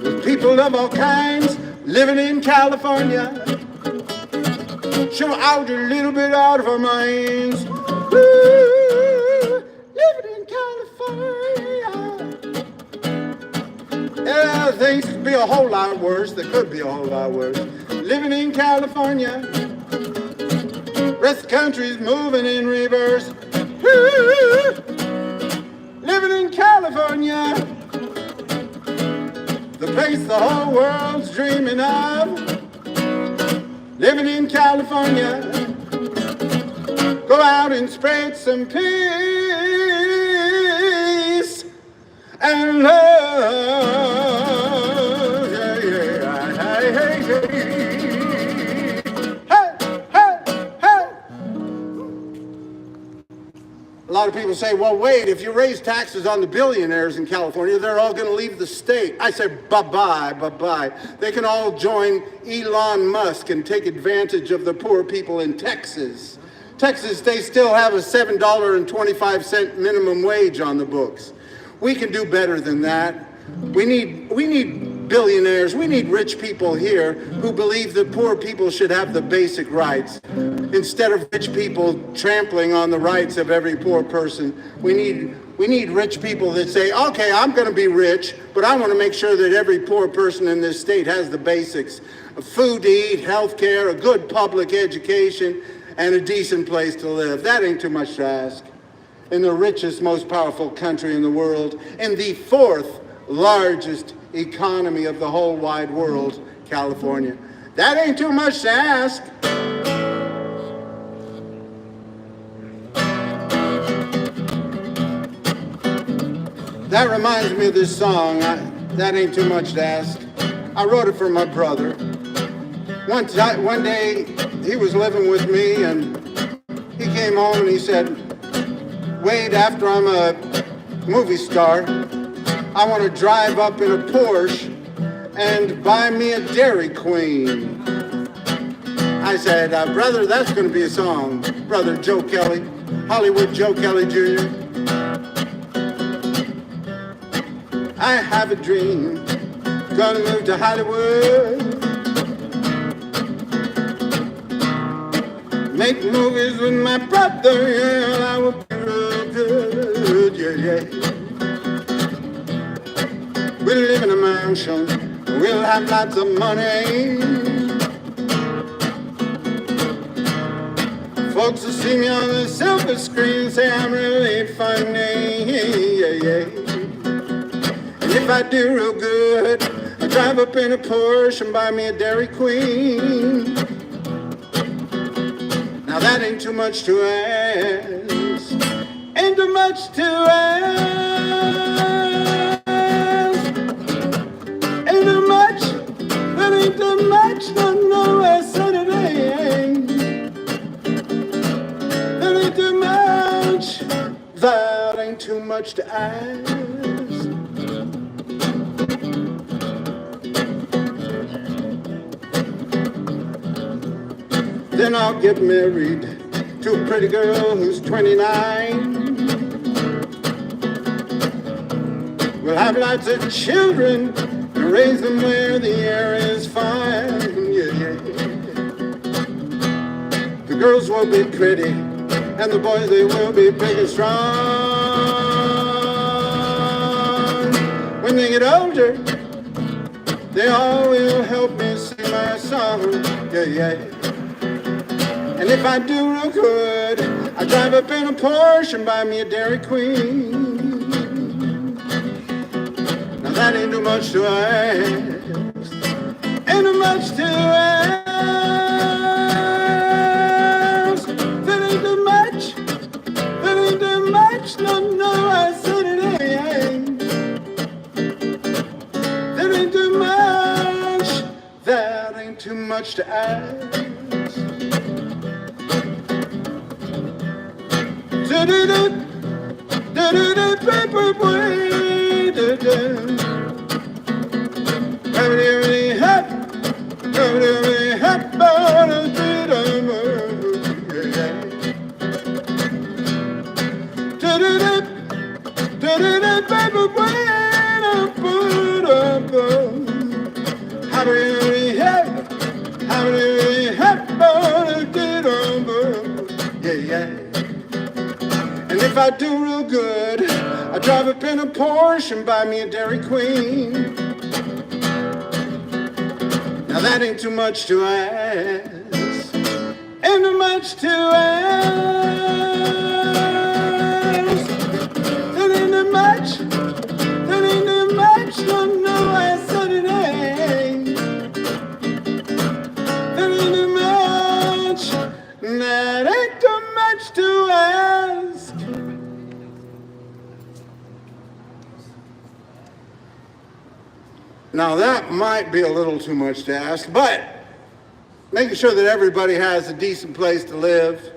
Speaker 1: with people of all kinds. Living in California, sure out a little bit out of our minds. Woo! Things could be a whole lot worse. They could be a whole lot worse. Living in California, rest of the country's moving in reverse. Living in California, the place the whole world's dreaming of. Living in California, go out and spread some peace and love. Yeah, yeah, hey, hey, hey, hey, hey. A lot of people say, well, wait, if you raise taxes on the billionaires in California, they're all going to leave the state. I say, bye-bye, bye-bye. They can all join Elon Musk and take advantage of the poor people in Texas. Texas, they still have a $7.25 minimum wage on the books. We can do better than that. We need billionaires, we need rich people here who believe that poor people should have the basic rights. Instead of rich people trampling on the rights of every poor person, we need rich people that say, okay, I'm going to be rich, but I want to make sure that every poor person in this state has the basics. Food to eat, health care, a good public education, and a decent place to live. That ain't too much to ask. In the richest, most powerful country in the world, in the fourth largest economy of the whole wide world, California. That ain't too much to ask. That reminds me of this song, That Ain't Too Much to Ask. I wrote it for my brother. One day, he was living with me, and he came home and he said, Wade, after I'm a movie star, I want to drive up in a Porsche and buy me a Dairy Queen. I said, brother, that's going to be a song. Brother Joe Kelley, Hollywood Joe Kelley Jr. I have a dream, gonna move to Hollywood, make movies with my brother, yeah, I will be real good, yeah, yeah. We'll live in a mansion, we'll have lots of money. Folks will see me on the silver screen, say I'm really funny, yeah, yeah. If I do real good, I drive up in a Porsche and buy me a Dairy Queen. Now that ain't too much to ask. Ain't too much to ask. Ain't too much. That ain't too much. No, I said it ain't. That ain't too much. That ain't too much to ask. Then I'll get married to a pretty girl who's 29. We'll have lots of children and raise them where the air is fine. Yeah, yeah. The girls will be pretty and the boys, they will be big and strong. When they get older, they all will help me sing my song. Yeah, yeah. And if I do real good, I drive up in a Porsche and buy me a Dairy Queen. Now that ain't too much to ask. Ain't too much to ask. That ain't too much. That ain't too much. No, I said it ain't. That ain't too much. That ain't too much to ask. Paper boy, and if I do real good, I drive up in a Porsche and buy me a Dairy Queen. that ain't too much to ask. Ain't too much to ask. That ain't too much. That ain't too much. No, I said it ain't. That ain't too much. That ain't too much to ask. Now that might be a little too much to ask, but making sure that everybody has a decent place to live,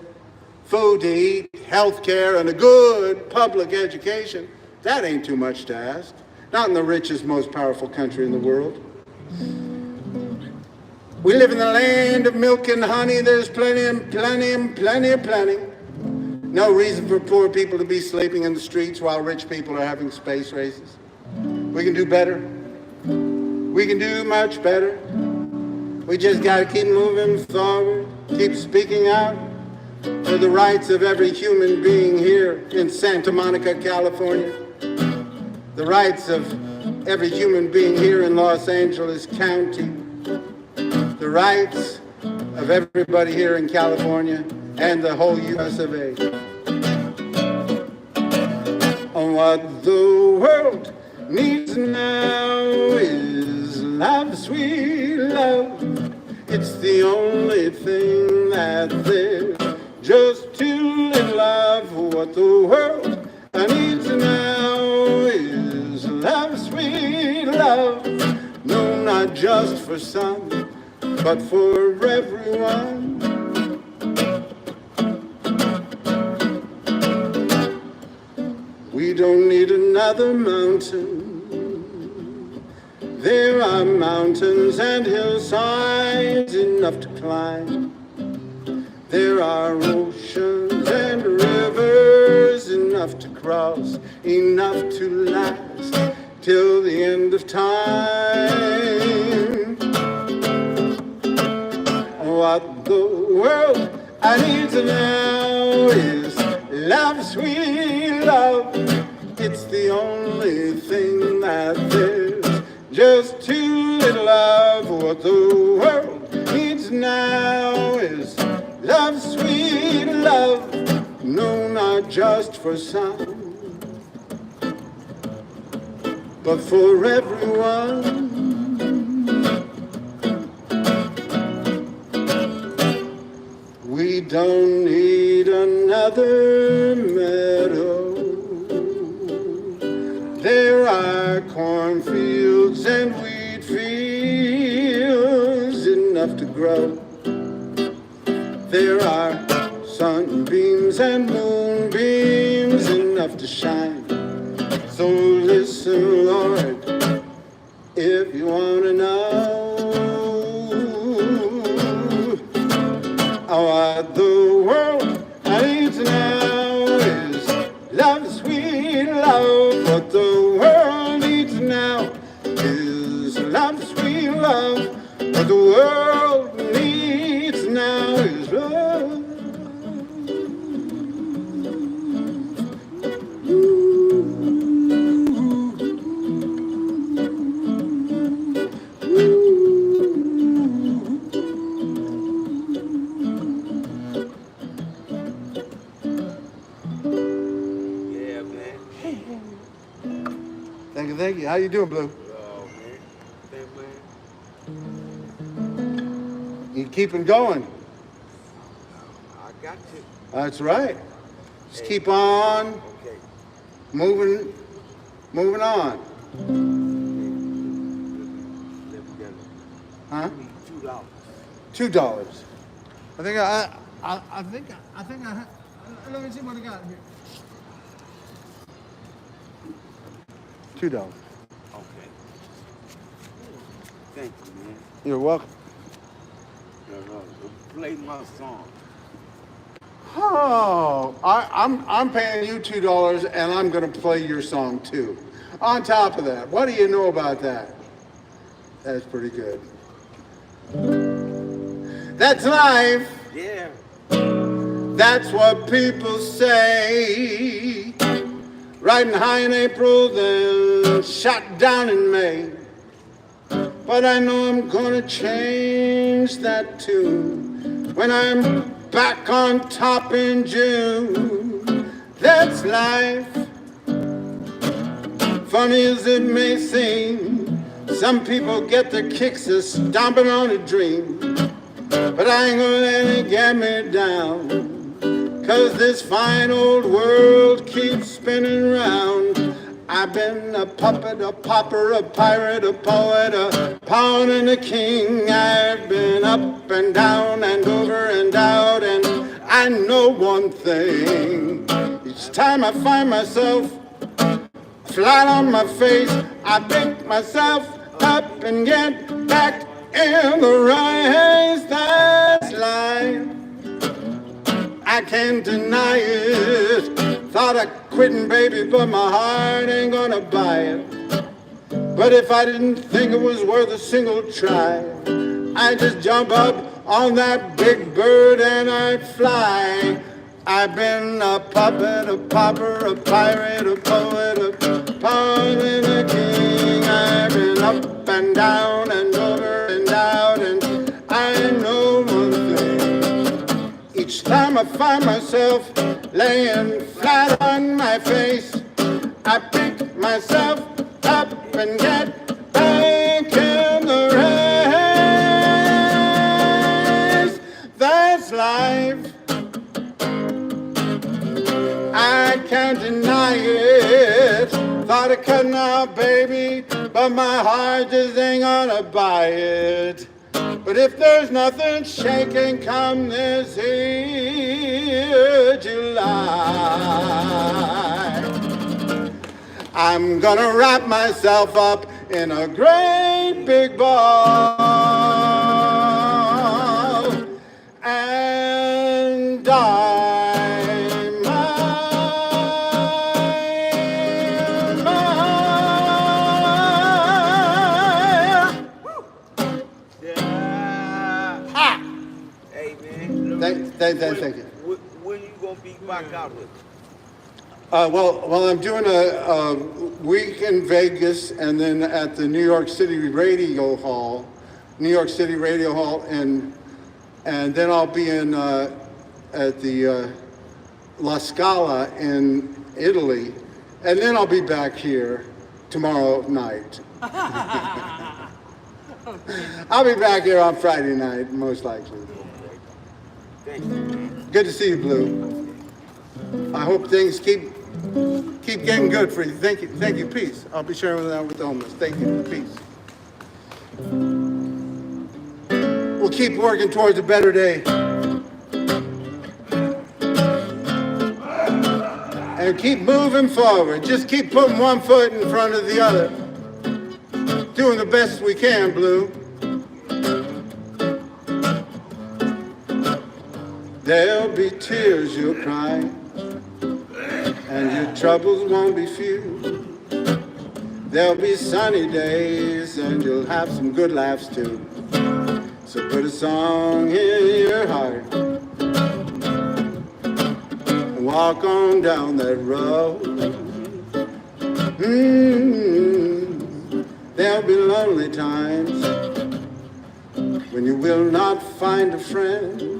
Speaker 1: food to eat, health care, and a good public education, that ain't too much to ask. Not in the richest, most powerful country in the world. We live in the land of milk and honey. There's plenty and plenty and plenty and plenty. No reason for poor people to be sleeping in the streets while rich people are having space races. We can do better. We can do much better. We just got to keep moving forward, keep speaking out for the rights of every human being here in Santa Monica, California, the rights of every human being here in Los Angeles County, the rights of everybody here in California and the whole US of A. What the world needs now is love, sweet love. It's the only thing that there's just too little love. What the world needs now is love, sweet love. No, not just for some, but for everyone. We don't need another mountain. There are mountains and hillsides enough to climb. There are oceans and rivers enough to cross, enough to last till the end of time. What the world needs now is love, sweet love. It's the only thing that there's just too little of. What the world needs now is love, sweet love. No, not just for some, but for everyone. We don't need another meadow. There are cornfields and wheat fields enough to grow. There are sunbeams and moonbeams enough to shine. So listen, Lord, if you want to know what the world needs now is love, sweet love. What the world needs now is love, sweet love. What the world needs now is love. Thank you. How you doing, Blue?
Speaker 4: Oh, man. Hey, man.
Speaker 1: You keeping going.
Speaker 4: I got you.
Speaker 1: That's right. Just keep on
Speaker 4: Okay.
Speaker 1: moving on.
Speaker 4: Live together.
Speaker 1: Huh?
Speaker 4: $2.
Speaker 1: $2. I think let me see what I got here. $2.
Speaker 4: Okay. Thank you, man.
Speaker 1: You're welcome.
Speaker 4: Play my song.
Speaker 1: Oh, I'm paying you $2 and I'm gonna play your song too. On top of that, what do you know about that? That's pretty good. That's life.
Speaker 4: Yeah.
Speaker 1: That's what people say. Riding high in April, then shot down in May. but I know I'm gonna change that tune when I'm back on top in June. That's life, funny as it may seem. Some people get their kicks of stomping on a dream, but I ain't gonna let it get me down. 'Cause this fine old world keeps spinning round. I've been a puppet, a pauper, a pirate, a poet, a pawn and a king. I've been up and down and over and out, and I know one thing. Each time I find myself flat on my face, I pick myself up and get back in the race. That's life, I can't deny it. Thought of quitting, baby, but my heart ain't gonna buy it. But if I didn't think it was worth a single try, I'd just jump up on that big bird and I'd fly. I've been a puppet, a pauper, a pirate, a poet, a pawn and a king. I've been up and down and over and out, and I know one thing. Each time I find myself laying flat on my face, I pick myself up and get back in the race. That's life, I can't deny it. Thought of cutting out, baby, but my heart just ain't gonna buy it. But if there's nothing shaking come this here July, I'm gonna wrap myself up in a great big ball and die my. Thank you.
Speaker 4: When you gonna be back out with?
Speaker 1: Well, I'm doing a week in Vegas and then at the New York City Radio Hall, and then I'll be in at the La Scala in Italy, and then I'll be back here tomorrow night. I'll be back here on Friday night, most likely.
Speaker 4: Thank you, man.
Speaker 1: Good to see you, Blue. I hope things keep getting good for you. Thank you, peace. I'll be sharing that with the homeless. Thank you, peace. We'll keep working towards a better day. And keep moving forward. Just keep putting one foot in front of the other. Doing the best we can, Blue. There'll be tears you'll cry, and your troubles won't be few. There'll be sunny days, and you'll have some good laughs too. So put a song in your heart and walk on down that road. There'll be lonely times when you will not find a friend.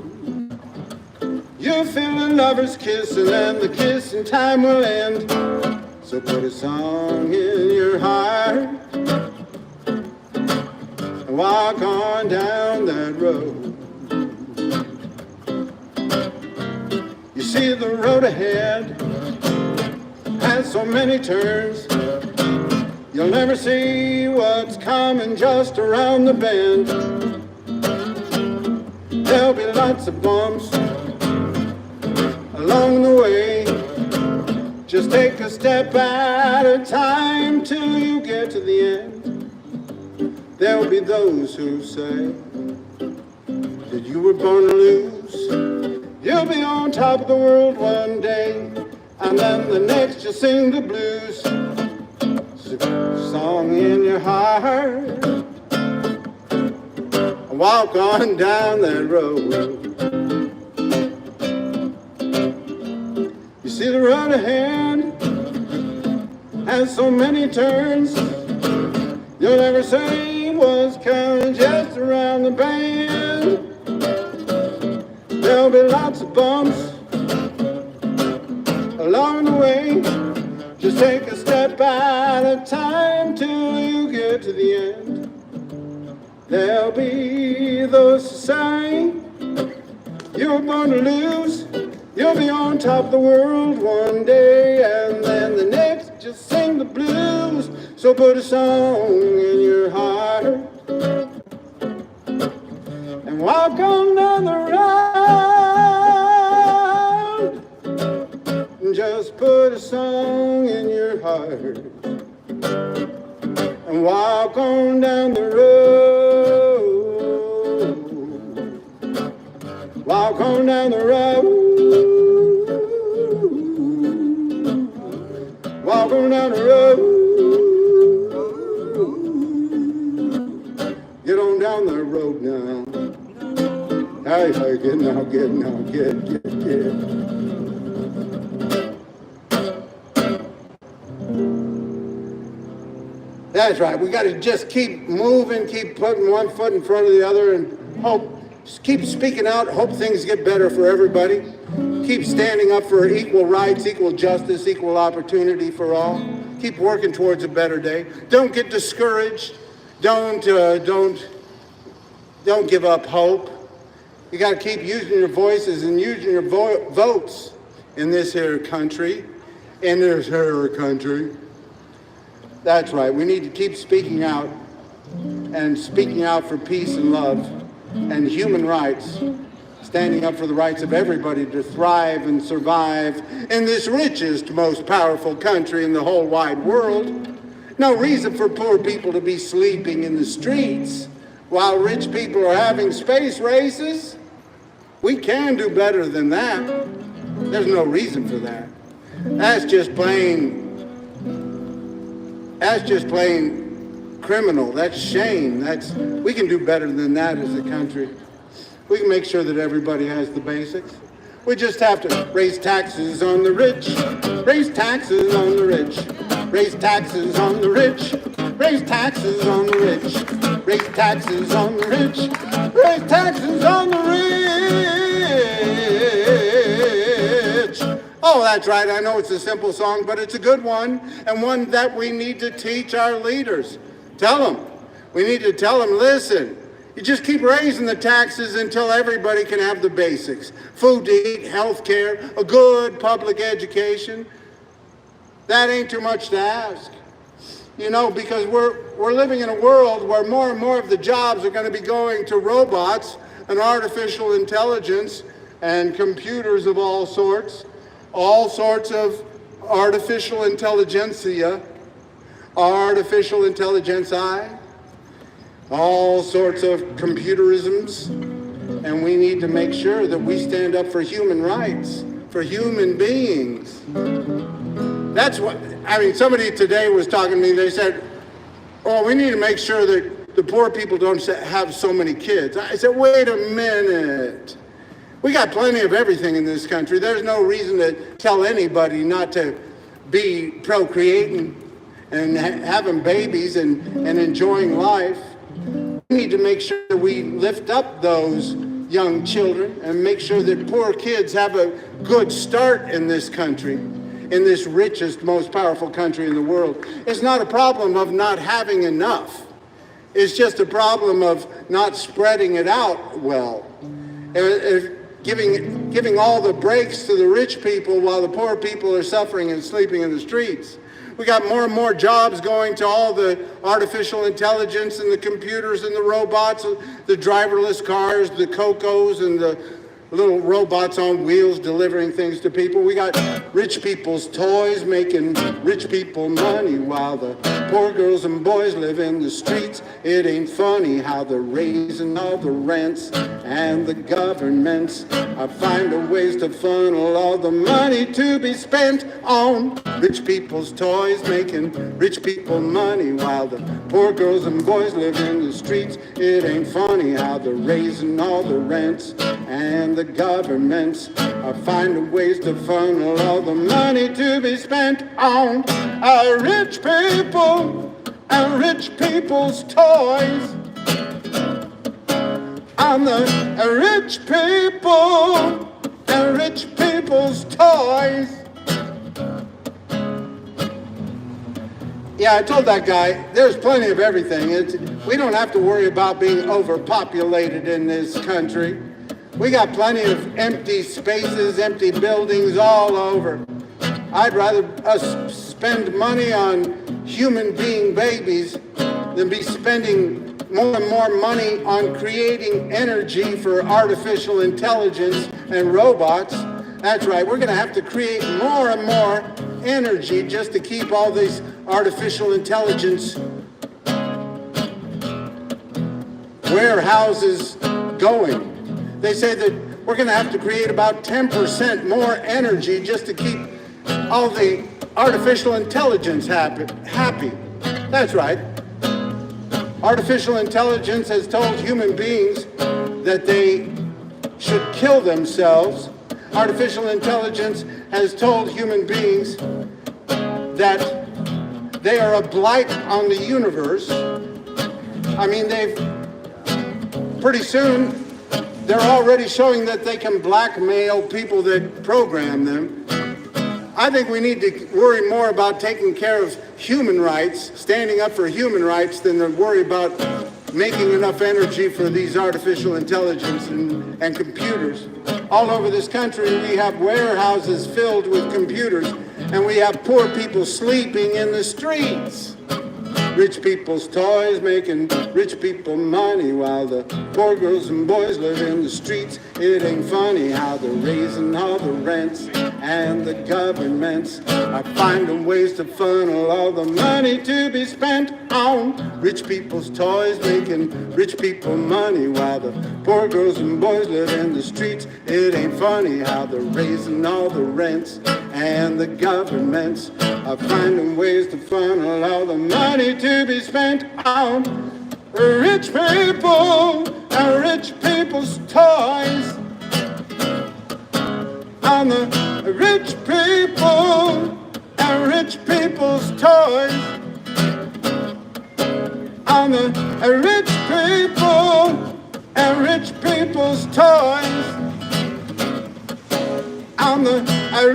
Speaker 1: You'll feel a lover's kiss, and then the kissing time will end. So put a song in your heart and walk on down that road. You see, the road ahead has so many turns. You'll never see what's coming just around the bend. There'll be lots of bumps along the way. Just take a step at a time till you get to the end. There'll be those who say that you were born to lose. You'll be on top of the world one day, and then the next you'll sing the blues. So song in your heart, walk on down that road. You see, the road ahead has so many turns, you'll never say was coming just around the bend. There'll be lots of bumps along the way. Just take a step at a time till you get to the end. There'll be those who say you're going to lose. You'll be on top of the world one day, and then the next just sing the blues. So put a song in your heart and walk on down the road. Just put a song in your heart and walk on down the road. Walk on down the road. Walk on down the road. Get on down the road now. Hey, get now, get now, get. That's right. We got to just keep moving, keep putting one foot in front of the other, and hope. Just keep speaking out. Hope things get better for everybody. Keep standing up for equal rights, equal justice, equal opportunity for all. Keep working towards a better day. Don't get discouraged. Don't give up hope. You got to keep using your voices and using your votes in this here country. In this here country. That's right. We need to keep speaking out and speaking out for peace and love and human rights, standing up for the rights of everybody to thrive and survive in this richest, most powerful country in the whole wide world. No reason for poor people to be sleeping in the streets while rich people are having space races. We can do better than that. There's no reason for that. That's just plain criminal. That's shame. We can do better than that as a country. We can make sure that everybody has the basics. We just have to raise taxes on the rich. Raise taxes on the rich. Raise taxes on the rich. Raise taxes on the rich. Raise taxes on the rich. Raise taxes on the rich. Oh, that's right. I know it's a simple song, but it's a good one, and one that we need to teach our leaders. Tell them. We need to tell them, listen, you just keep raising the taxes until everybody can have the basics. Food to eat, health care, a good public education. That ain't too much to ask. You know, because we're living in a world where more and more of the jobs are going to be going to robots and artificial intelligence and computers of all sorts of artificial intelligentsia, artificial intelligence-I, all sorts of computerisms, and we need to make sure that we stand up for human rights, for human beings. That's what, somebody today was talking to me, they said, oh, we need to make sure that the poor people don't have so many kids. I said, wait a minute. We got plenty of everything in this country. There's no reason to tell anybody not to be procreating and having babies and enjoying life. We need to make sure that we lift up those young children and make sure that poor kids have a good start in this country, in this richest, most powerful country in the world. It's not a problem of not having enough. It's just a problem of not spreading it out well. Giving all the breaks to the rich people while the poor people are suffering and sleeping in the streets. We got more and more jobs going to all the artificial intelligence and the computers and the robots, the driverless cars, the Cocos and the little robots on wheels delivering things to people. We got rich people's toys making rich people money while the poor girls and boys live in the streets. It ain't funny how they're raising all the rents and the governments are finding ways to funnel all the money to be spent on rich people's toys making rich people money while the poor girls and boys live in the streets. It ain't funny how they're raising all the rents and the governments are finding ways to funnel all the money to be spent on our rich people and rich people's toys. on the rich people and rich people's toys. Yeah, I told that guy, there's plenty of everything. We don't have to worry about being overpopulated in this country. We got plenty of empty spaces, empty buildings all over. I'd rather us spend money on human being babies than be spending more and more money on creating energy for artificial intelligence and robots. That's right, we're gonna have to create more and more energy just to keep all these artificial intelligence warehouses going. They say that we're gonna have to create about 10% more energy just to keep all the artificial intelligence happy. That's right. Artificial intelligence has told human beings that they should kill themselves. Artificial intelligence has told human beings that they are a blight on the universe. I mean, pretty soon, they're already showing that they can blackmail people that program them. I think we need to worry more about taking care of human rights, standing up for human rights, than to worry about making enough energy for these artificial intelligence and computers. All over this country, we have warehouses filled with computers, and we have poor people sleeping in the streets. Rich people's toys making rich people money while the poor girls and boys live in the streets. It ain't funny how they're raising all the rents, and the governments are finding ways to funnel all the money to be spent on rich people's toys making rich people money while the poor girls and boys live in the streets. It ain't funny how they're raising all the rents, and the governments are finding ways to funnel all the money to be spent on rich people and rich people's toys. On the rich people and rich people's toys. On the rich people and rich people's toys. On the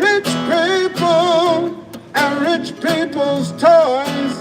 Speaker 1: rich people and rich people's toys.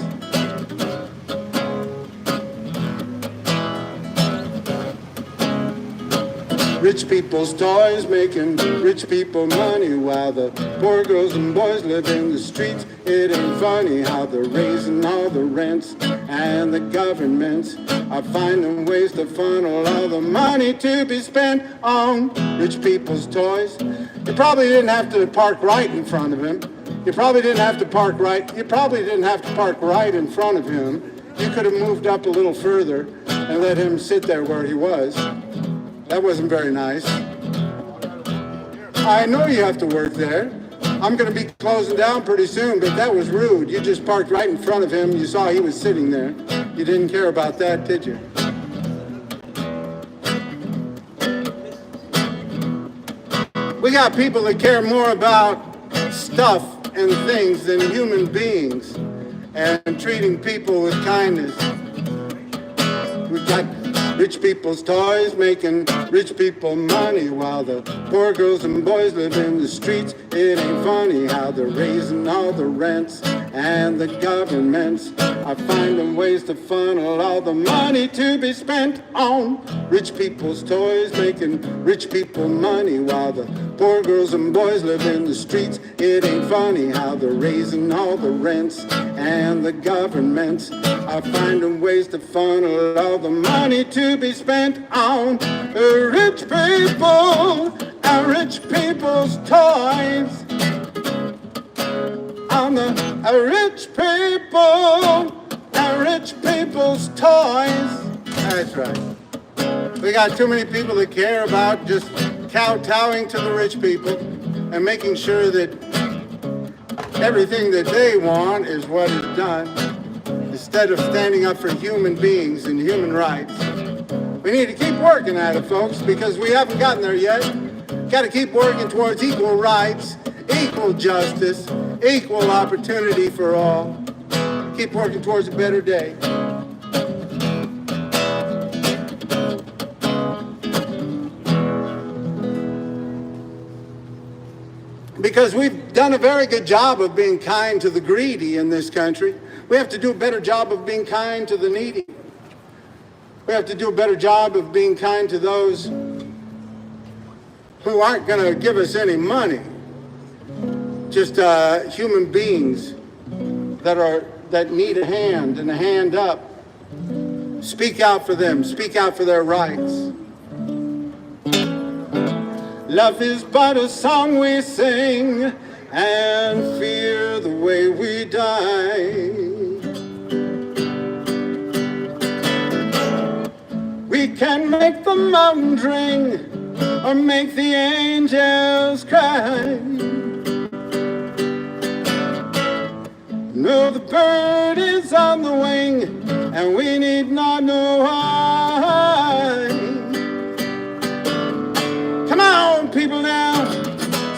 Speaker 1: Rich people's toys making rich people money while the poor girls and boys live in the streets. It ain't funny how they're raising all the rents, and the governments are finding ways to funnel all the money to be spent on rich people's toys. You probably didn't have to park right in front of him. You probably didn't have to park right in front of him. You could have moved up a little further and let him sit there where he was. That wasn't very nice. I know you have to work there. I'm going to be closing down pretty soon, but that was rude. You just parked right in front of him. You saw he was sitting there. You didn't care about that, did you? We got people that care more about stuff and things than human beings and treating people with kindness. We've got rich people's toys making rich people money while the poor girls and boys live in the streets. It ain't funny how they're raising all the rents, and the governments are finding ways to funnel all the money to be spent on rich people's toys making rich people money while the poor girls and boys live in the streets. It ain't funny how they're raising all the rents, and the governments are finding ways to funnel all the money to be spent on rich people and rich people's toys. On the rich people and rich people's toys. That's right. We got too many people that care about just kowtowing to the rich people and making sure that everything that they want is what is done, instead of standing up for human beings and human rights. We need to keep working at it, folks, because we haven't gotten there yet. Got to keep working towards equal rights, equal justice, equal opportunity for all. Keep working towards a better day. because we've done a very good job of being kind to the greedy in this country. We have to do a better job of being kind to the needy. We have to do a better job of being kind to those who aren't going to give us any money. Just human beings that need a hand and a hand up. Speak out for them. Speak out for their rights. Love is but a song we sing, and fear the way we die. We can make the mountain ring, or make the angels cry. No, the bird is on the wing, and we need not know why. Come on, people now,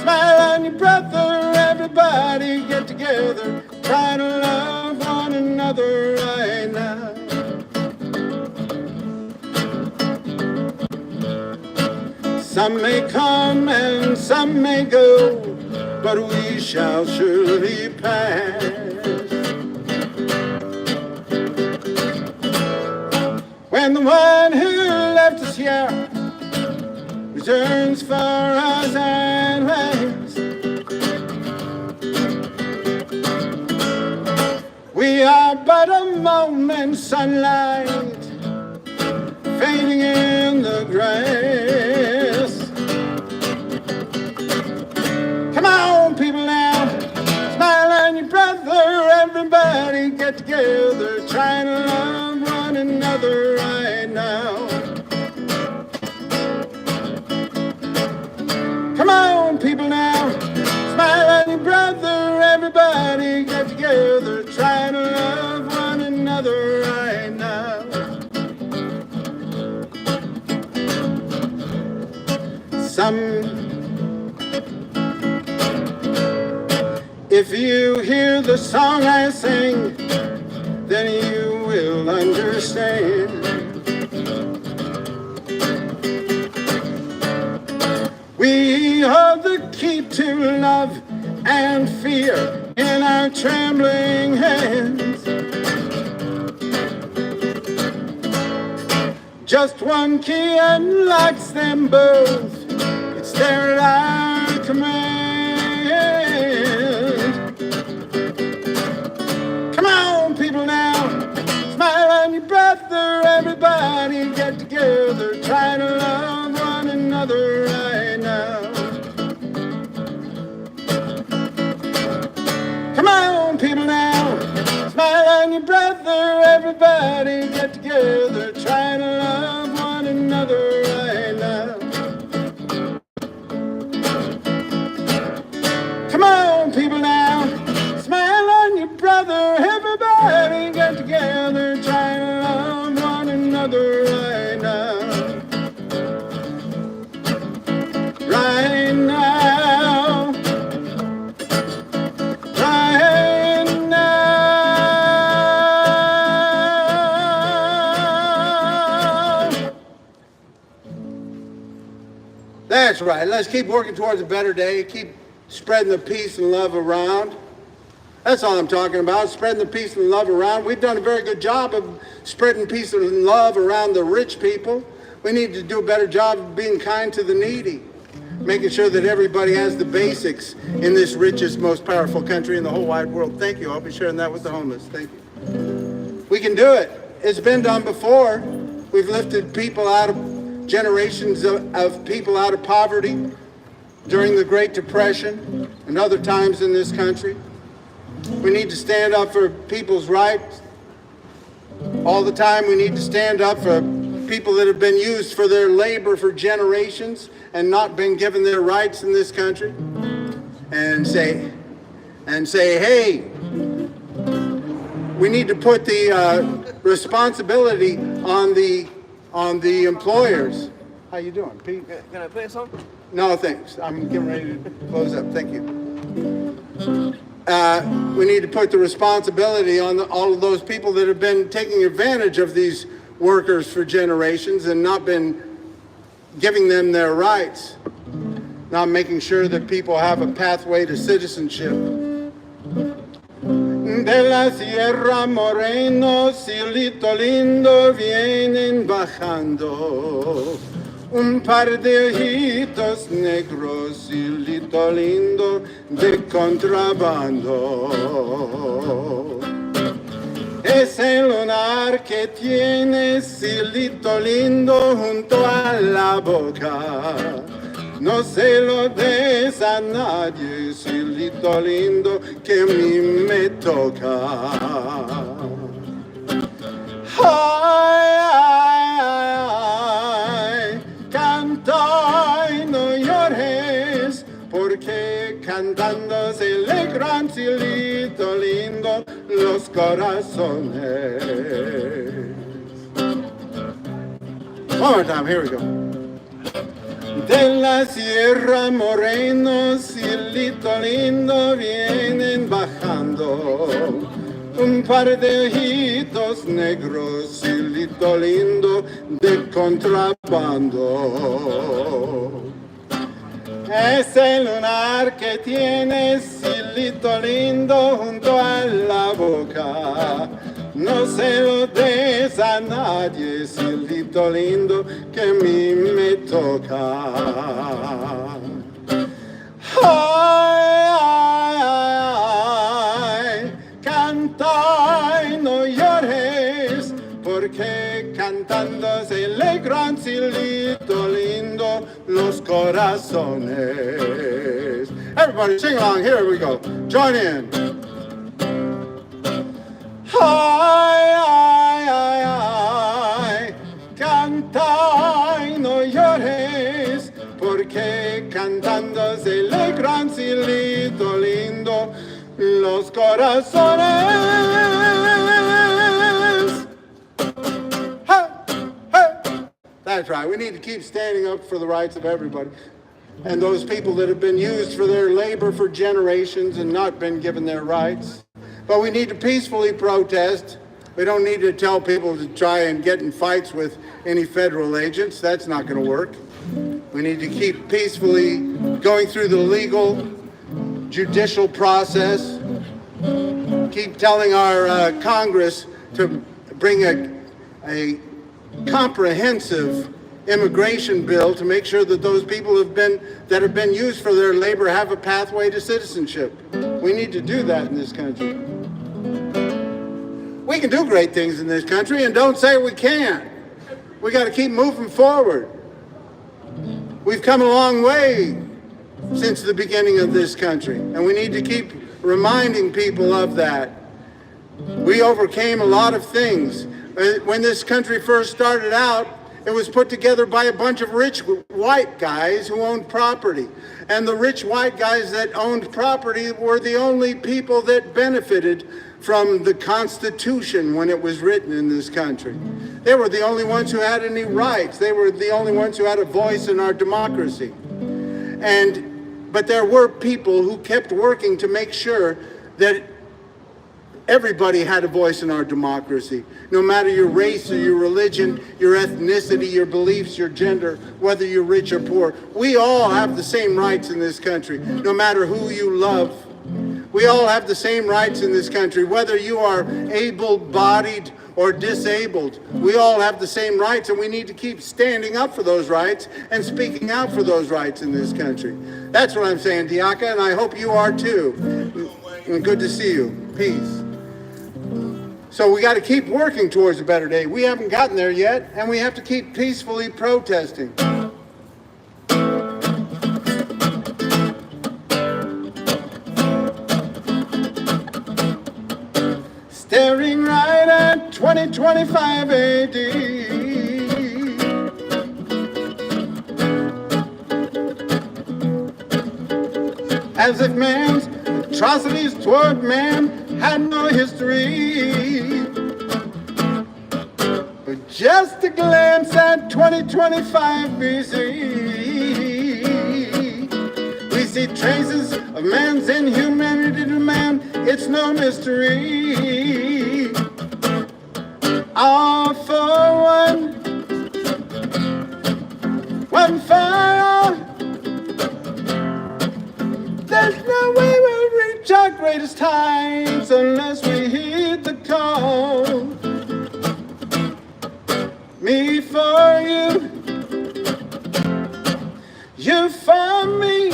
Speaker 1: smile on your brother, everybody get together, try to love one another right now. Some may come and some may go, but we shall surely pass. When the one who left us here returns for us and ways, we are but a moment's sunlight fading in the grass. Come on, people now, smile on your brother, everybody get together, trying to love one another right now. Come on, people now, smile on your brother, everybody get together, trying to love one another right now. If you hear the song I sing, then you will understand. We hold the key to love and fear in our trembling hands. Just one key unlocks them both. It's there at our command. Come on, people now, smile on your brother, everybody get together, try to love one another right now. Come on, people now, smile on your brother, everybody get together, try to love one another right now. Come on, people now, smile on your brother, everybody get together, try to love one another right now. Right now. Right now. That's right. Let's keep working towards a better day. Keep spreading the peace and love around. That's all I'm talking about, spreading the peace and love around. We've done a very good job of spreading peace and love around the rich people. We need to do a better job of being kind to the needy, making sure that everybody has the basics in this richest, most powerful country in the whole wide world. Thank you. I'll be sharing that with the homeless. Thank you. We can do it. It's been done before. We've lifted people out of generations of people out of poverty during the Great Depression and other times in this country. We need to stand up for people's rights all the time. We need to stand up for people that have been used for their labor for generations and not been given their rights in this country, and say, hey, we need to put the responsibility on the employers. How you doing, Pete?
Speaker 4: Can I play a song?
Speaker 1: No, thanks. I'm getting ready to close up. Thank you. We need to put the responsibility on all of those people that have been taking advantage of these workers for generations and not been giving them their rights. not making sure that people have a pathway to citizenship. De la Sierra Moreno, cielito lindo, vienen bajando un par de ojitos negros, cielito lindo de contrabando. Ese lunar que tiene, cielito lindo, junto a la boca, no se lo des a nadie, cielito lindo, que a mí me toca. Ay, ay, ay, canta y no llores, porque cantando se alegran, cielito lindo, los corazones. One more time, here we go. De la Sierra Moreno, cielito lindo, vienen bajando un par de ojitos negros, cielito lindo de contrabando. Ese lunar que tienes, cielito lindo, junto a la boca, no se lo des a nadie, cielito lindo, que a mí me toca. Ay, ay, ay, canta y no llores, porque cantando se alegran, cielito lindo, los corazones. Everybody sing along, here we go, join in. Ay, ay, ay, ay, canta y no llores, porque cantando se alegran, cielito lindo, los corazones. Hey, hey. That's right, we need to keep standing up for the rights of everybody. And those people that have been used for their labor for generations and not been given their rights. But we need to peacefully protest. We don't need to tell people to try and get in fights with any federal agents. That's not going to work. We need to keep peacefully going through the legal, judicial process. Keep telling our Congress to bring a comprehensive immigration bill to make sure that those people that have been used for their labor have a pathway to citizenship. We need to do that in this country. We can do great things in this country, and don't say we can't. We got to keep moving forward. We've come a long way since the beginning of this country, and we need to keep reminding people of that. We overcame a lot of things. When this country first started out, it was put together by a bunch of rich white guys who owned property. And the rich white guys that owned property were the only people that benefited from the Constitution when it was written in this country. They were the only ones who had any rights. They were the only ones who had a voice in our democracy. But there were people who kept working to make sure that everybody had a voice in our democracy. No matter your race or your religion, your ethnicity, your beliefs, your gender, whether you're rich or poor, we all have the same rights in this country, no matter who you love. We all have the same rights in this country, whether you are able-bodied or disabled. We all have the same rights, and we need to keep standing up for those rights and speaking out for those rights in this country. That's what I'm saying, Diaka, and I hope you are too. And good to see you. Peace. So we got to keep working towards a better day. We haven't gotten there yet, and we have to keep peacefully protesting. Staring right at 2025 AD. As if man's atrocities toward man had no history. But just a glance at 2025 BC, we see traces of man's inhumanity to man. It's no mystery. All for one fire, greatest times unless we heed the call. Me for you, you for me.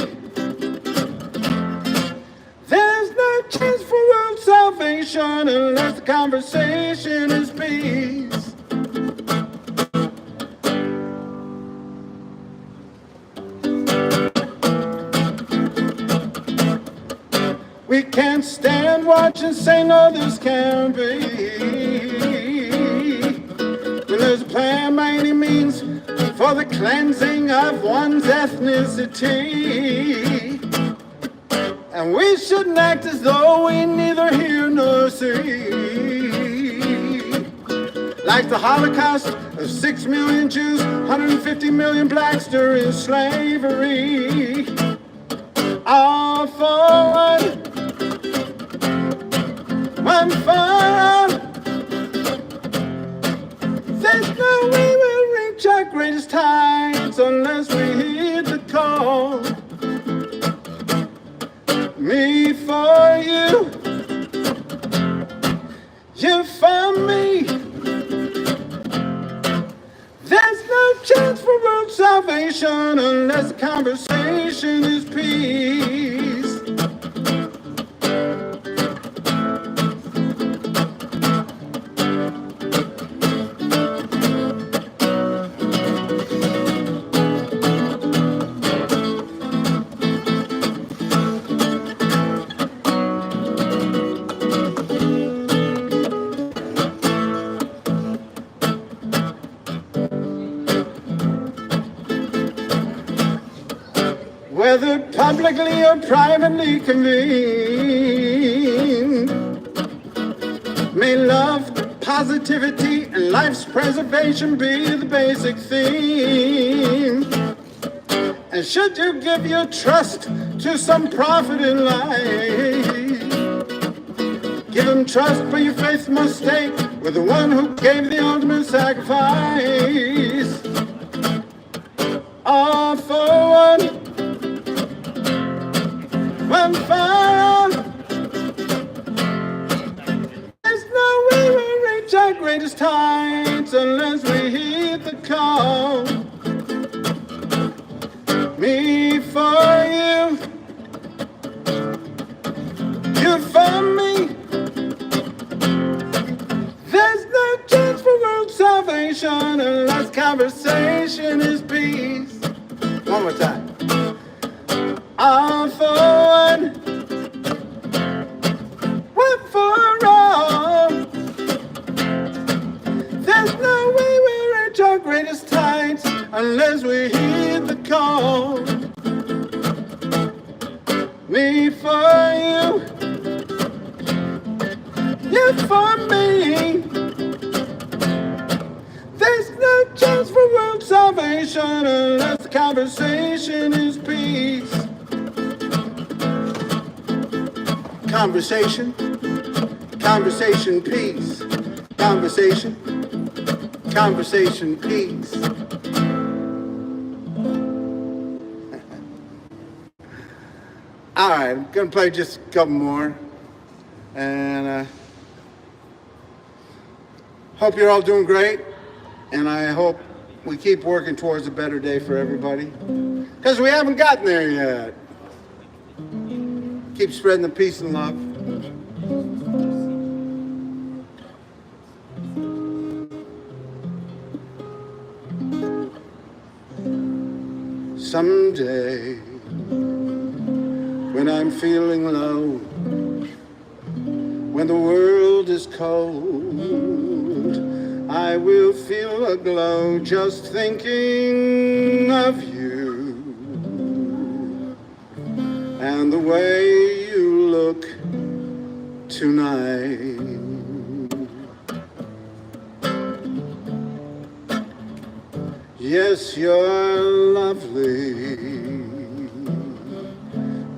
Speaker 1: There's no chance for world salvation unless the conversation is peace. We can't stand, watch, and say no, this can't be. When there's a plan by any means for the cleansing of one's ethnicity. And we shouldn't act as though we neither hear nor see. Like the Holocaust of 6 million Jews, 150 million blacks during slavery. All for one for all. There's no way we'll reach our greatest heights unless we heed the call. Me for you, you for me. There's no chance for world salvation unless the conversation is peace. Whether publicly or privately convened, may love, positivity, and life's preservation be the basic theme. And should you give your trust to some prophet in life, give him trust, but your faith must stay with the one who gave the ultimate sacrifice. All for one for all. There's no way we'll reach our greatest heights unless we heed the call. Me for you, you for me. There's no chance for world salvation unless conversation is peace. One more time. All for one for all. There's no way we'll reach our greatest heights unless we heed the call. Me for you, you for me. There's no chance for world salvation unless the conversation is peace. Conversation, conversation, peace. Conversation, conversation, peace. All right, I'm gonna play just a couple more, and hope you're all doing great, and I hope we keep working towards a better day for everybody, because we haven't gotten there yet. Keep spreading the peace and love. Someday, when I'm feeling low, when the world is cold, I will feel a glow just thinking of you and the way you look tonight. Yes, you're lovely,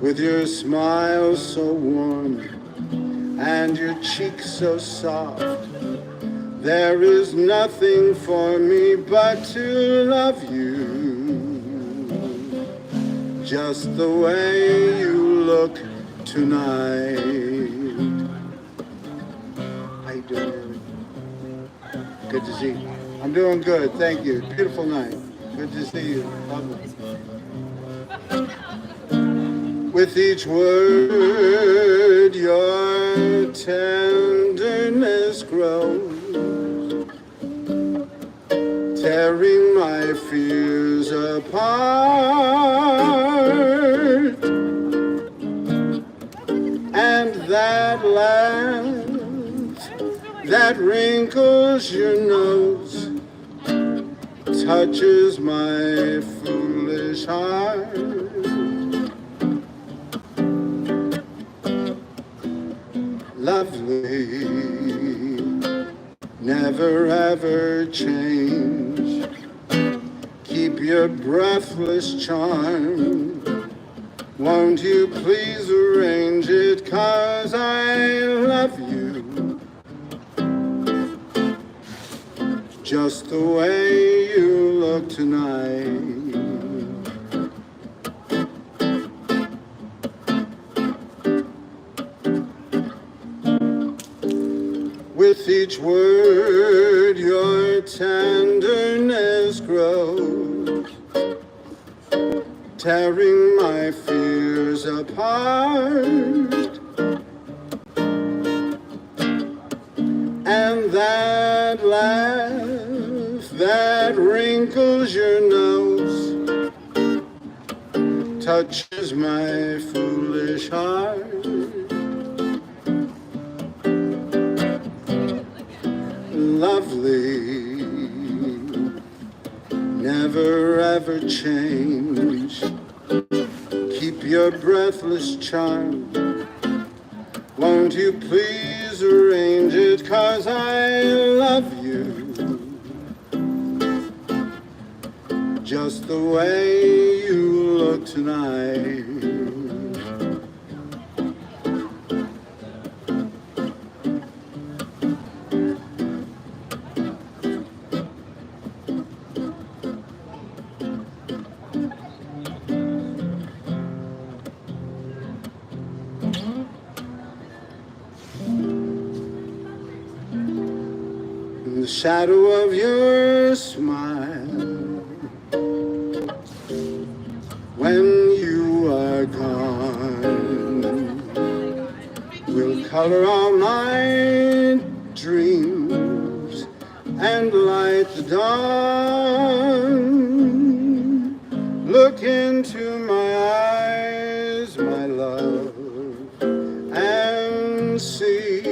Speaker 1: with your smile so warm and your cheeks so soft. There is nothing for me but to love you, just the way you look tonight. doing? Good to see you. I'm doing good, thank you. Beautiful night. Good to see you. Lovely. With each word, your tenderness grows, tearing my fears apart. And that laugh that wrinkles your nose touches my foolish heart. Lovely, never ever change. Keep your breathless charm. Won't you please arrange it, 'cause I love you just the way you look tonight. With each word, your tenderness grows, tearing my fears apart. And that laugh that wrinkles your nose touches my foolish heart. Lovely, never ever change. Keep your breathless charm. Won't you please arrange it, 'cause I love you just the way you look tonight. In the shadow of your smile, when you are gone, will color all my dreams and light the dawn. Look into my eyes, my love, and see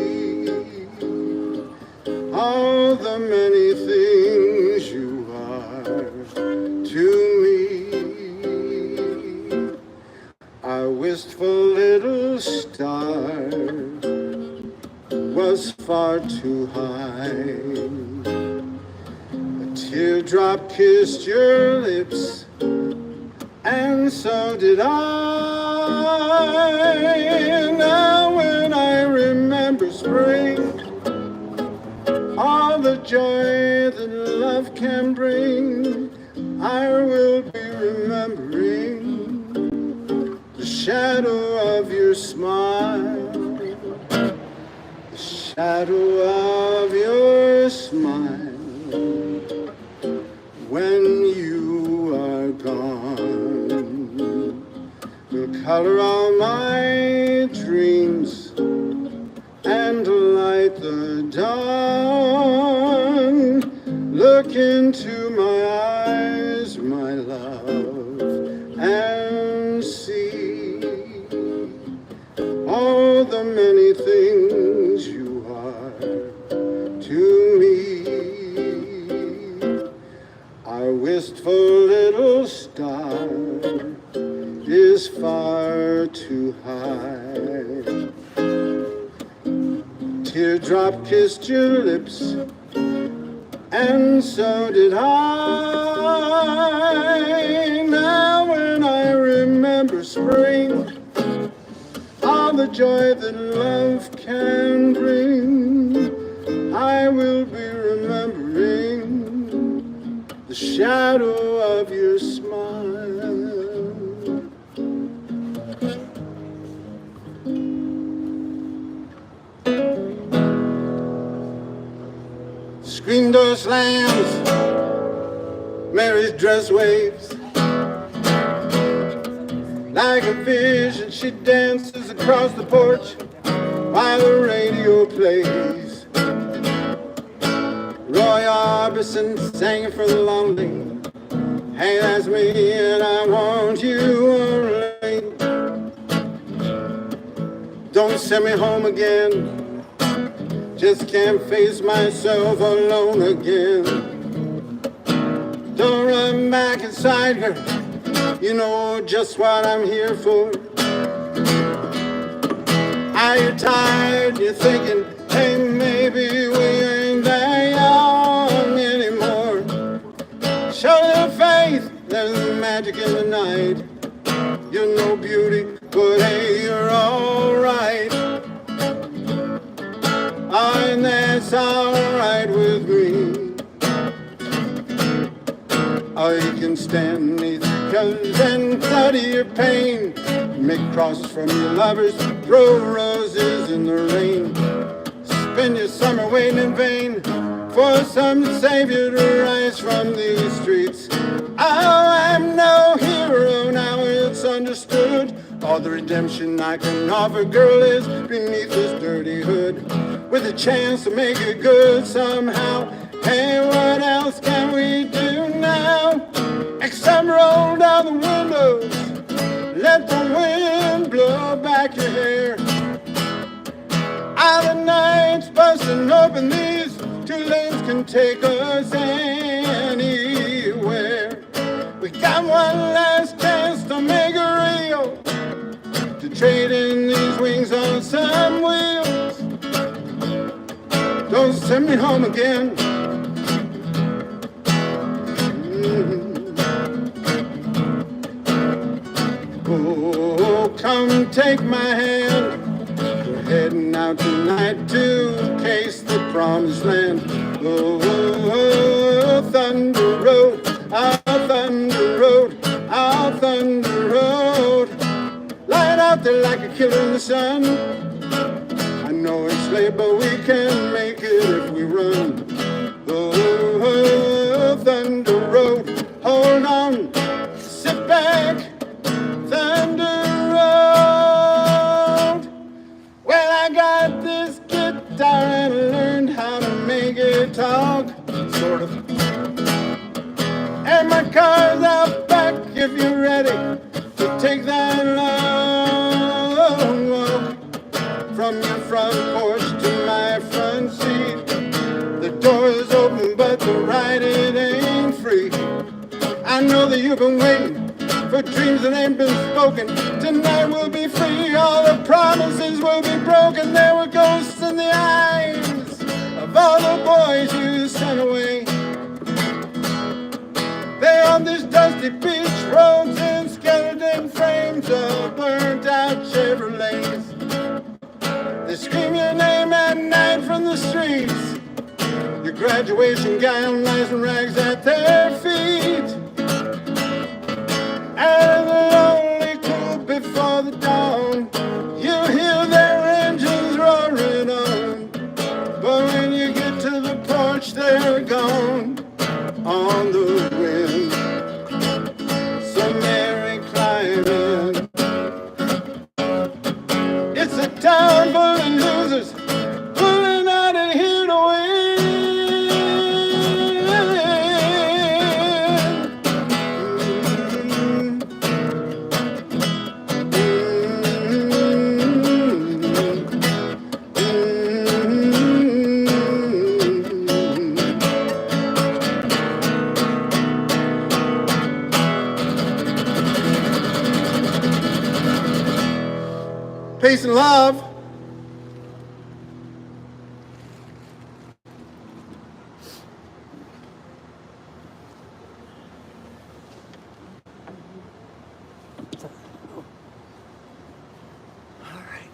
Speaker 1: all the many things you are to me. Our wistful little star was far too high. A teardrop kissed your lips, and so did I. Now when I remember spring, all the joy that love can bring, I will be remembering the shadow of your smile, the shadow of your smile. When you are gone, will color all my dreams and light the dawn. Look into my eyes, my love, and see all the many things you are to me. Our wistful little star is far too high. Teardrop kissed your lips, and so did I. Now when I remember spring, all the joy that love can bring, I will be remembering the shadow of your smile. slams, Mary's dress waves. Like a vision, she dances across the porch while the radio plays. Roy Orbison sang it for the lonely. Hey, that's me, and I want you only. Don't send me home again. Just can't face myself alone again. Don't run back inside her. You know just what I'm here for. Are you tired? You're thinking, hey, maybe we ain't that young anymore. Show your faith, there's magic in the night. You're no beauty, but hey, you're alright. Oh, and that's alright with me. Oh, you can stand these colors and study your pain. Make crosses from your lovers, throw roses in the rain. Spend your summer waiting in vain for some savior to rise from these streets. Oh, I'm no hero, now it's understood. All the redemption I can offer, girl, is beneath this dirty hood. With a chance to make it good somehow. Hey, what else can we do now? Except roll down the windows, let the wind blow back your hair. Ah, the night's busting open, these two lanes can take us anywhere. We got one last chance to make it real, to trade in these wings on some wheels. Don't send me home again. Oh, come take my hand. We're heading out tonight to case the promised land. Oh, Thunder Road, our Thunder Road, our Thunder Road. Light out there like a killer in the sun. I know it's late, but we can make it if we run. Oh, Thunder Road, hold on, sit back. Thunder Road. Well, I got this guitar and I learned how to make it talk, sort of. And my car's out back if you're ready to take that long walk from your front porch to my front seat. The door is open, but the ride it ain't free. I know that you've been waiting for dreams that ain't been spoken. Tonight we'll be free, all the promises will be broken. There were ghosts in the eyes of all the boys you sent away. They're on these dusty beach roads in skeleton frames of burnt out Chevrolets. They scream your name at night from the streets. Your graduation gown lies in rags at their feet. And the lonely cool before the dawn, you hear their engines roaring on. But when you get to the porch, they're gone on the wind. So Mary, climb in. It's a town full of losers, pulling out of here to win. Peace and love.
Speaker 2: All right.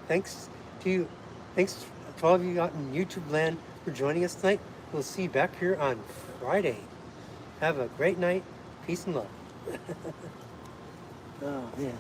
Speaker 2: Thanks to you. Thanks to all of you out in YouTube land for joining us tonight. We'll see you back here on Friday. Have a great night. Peace and love. Oh, man.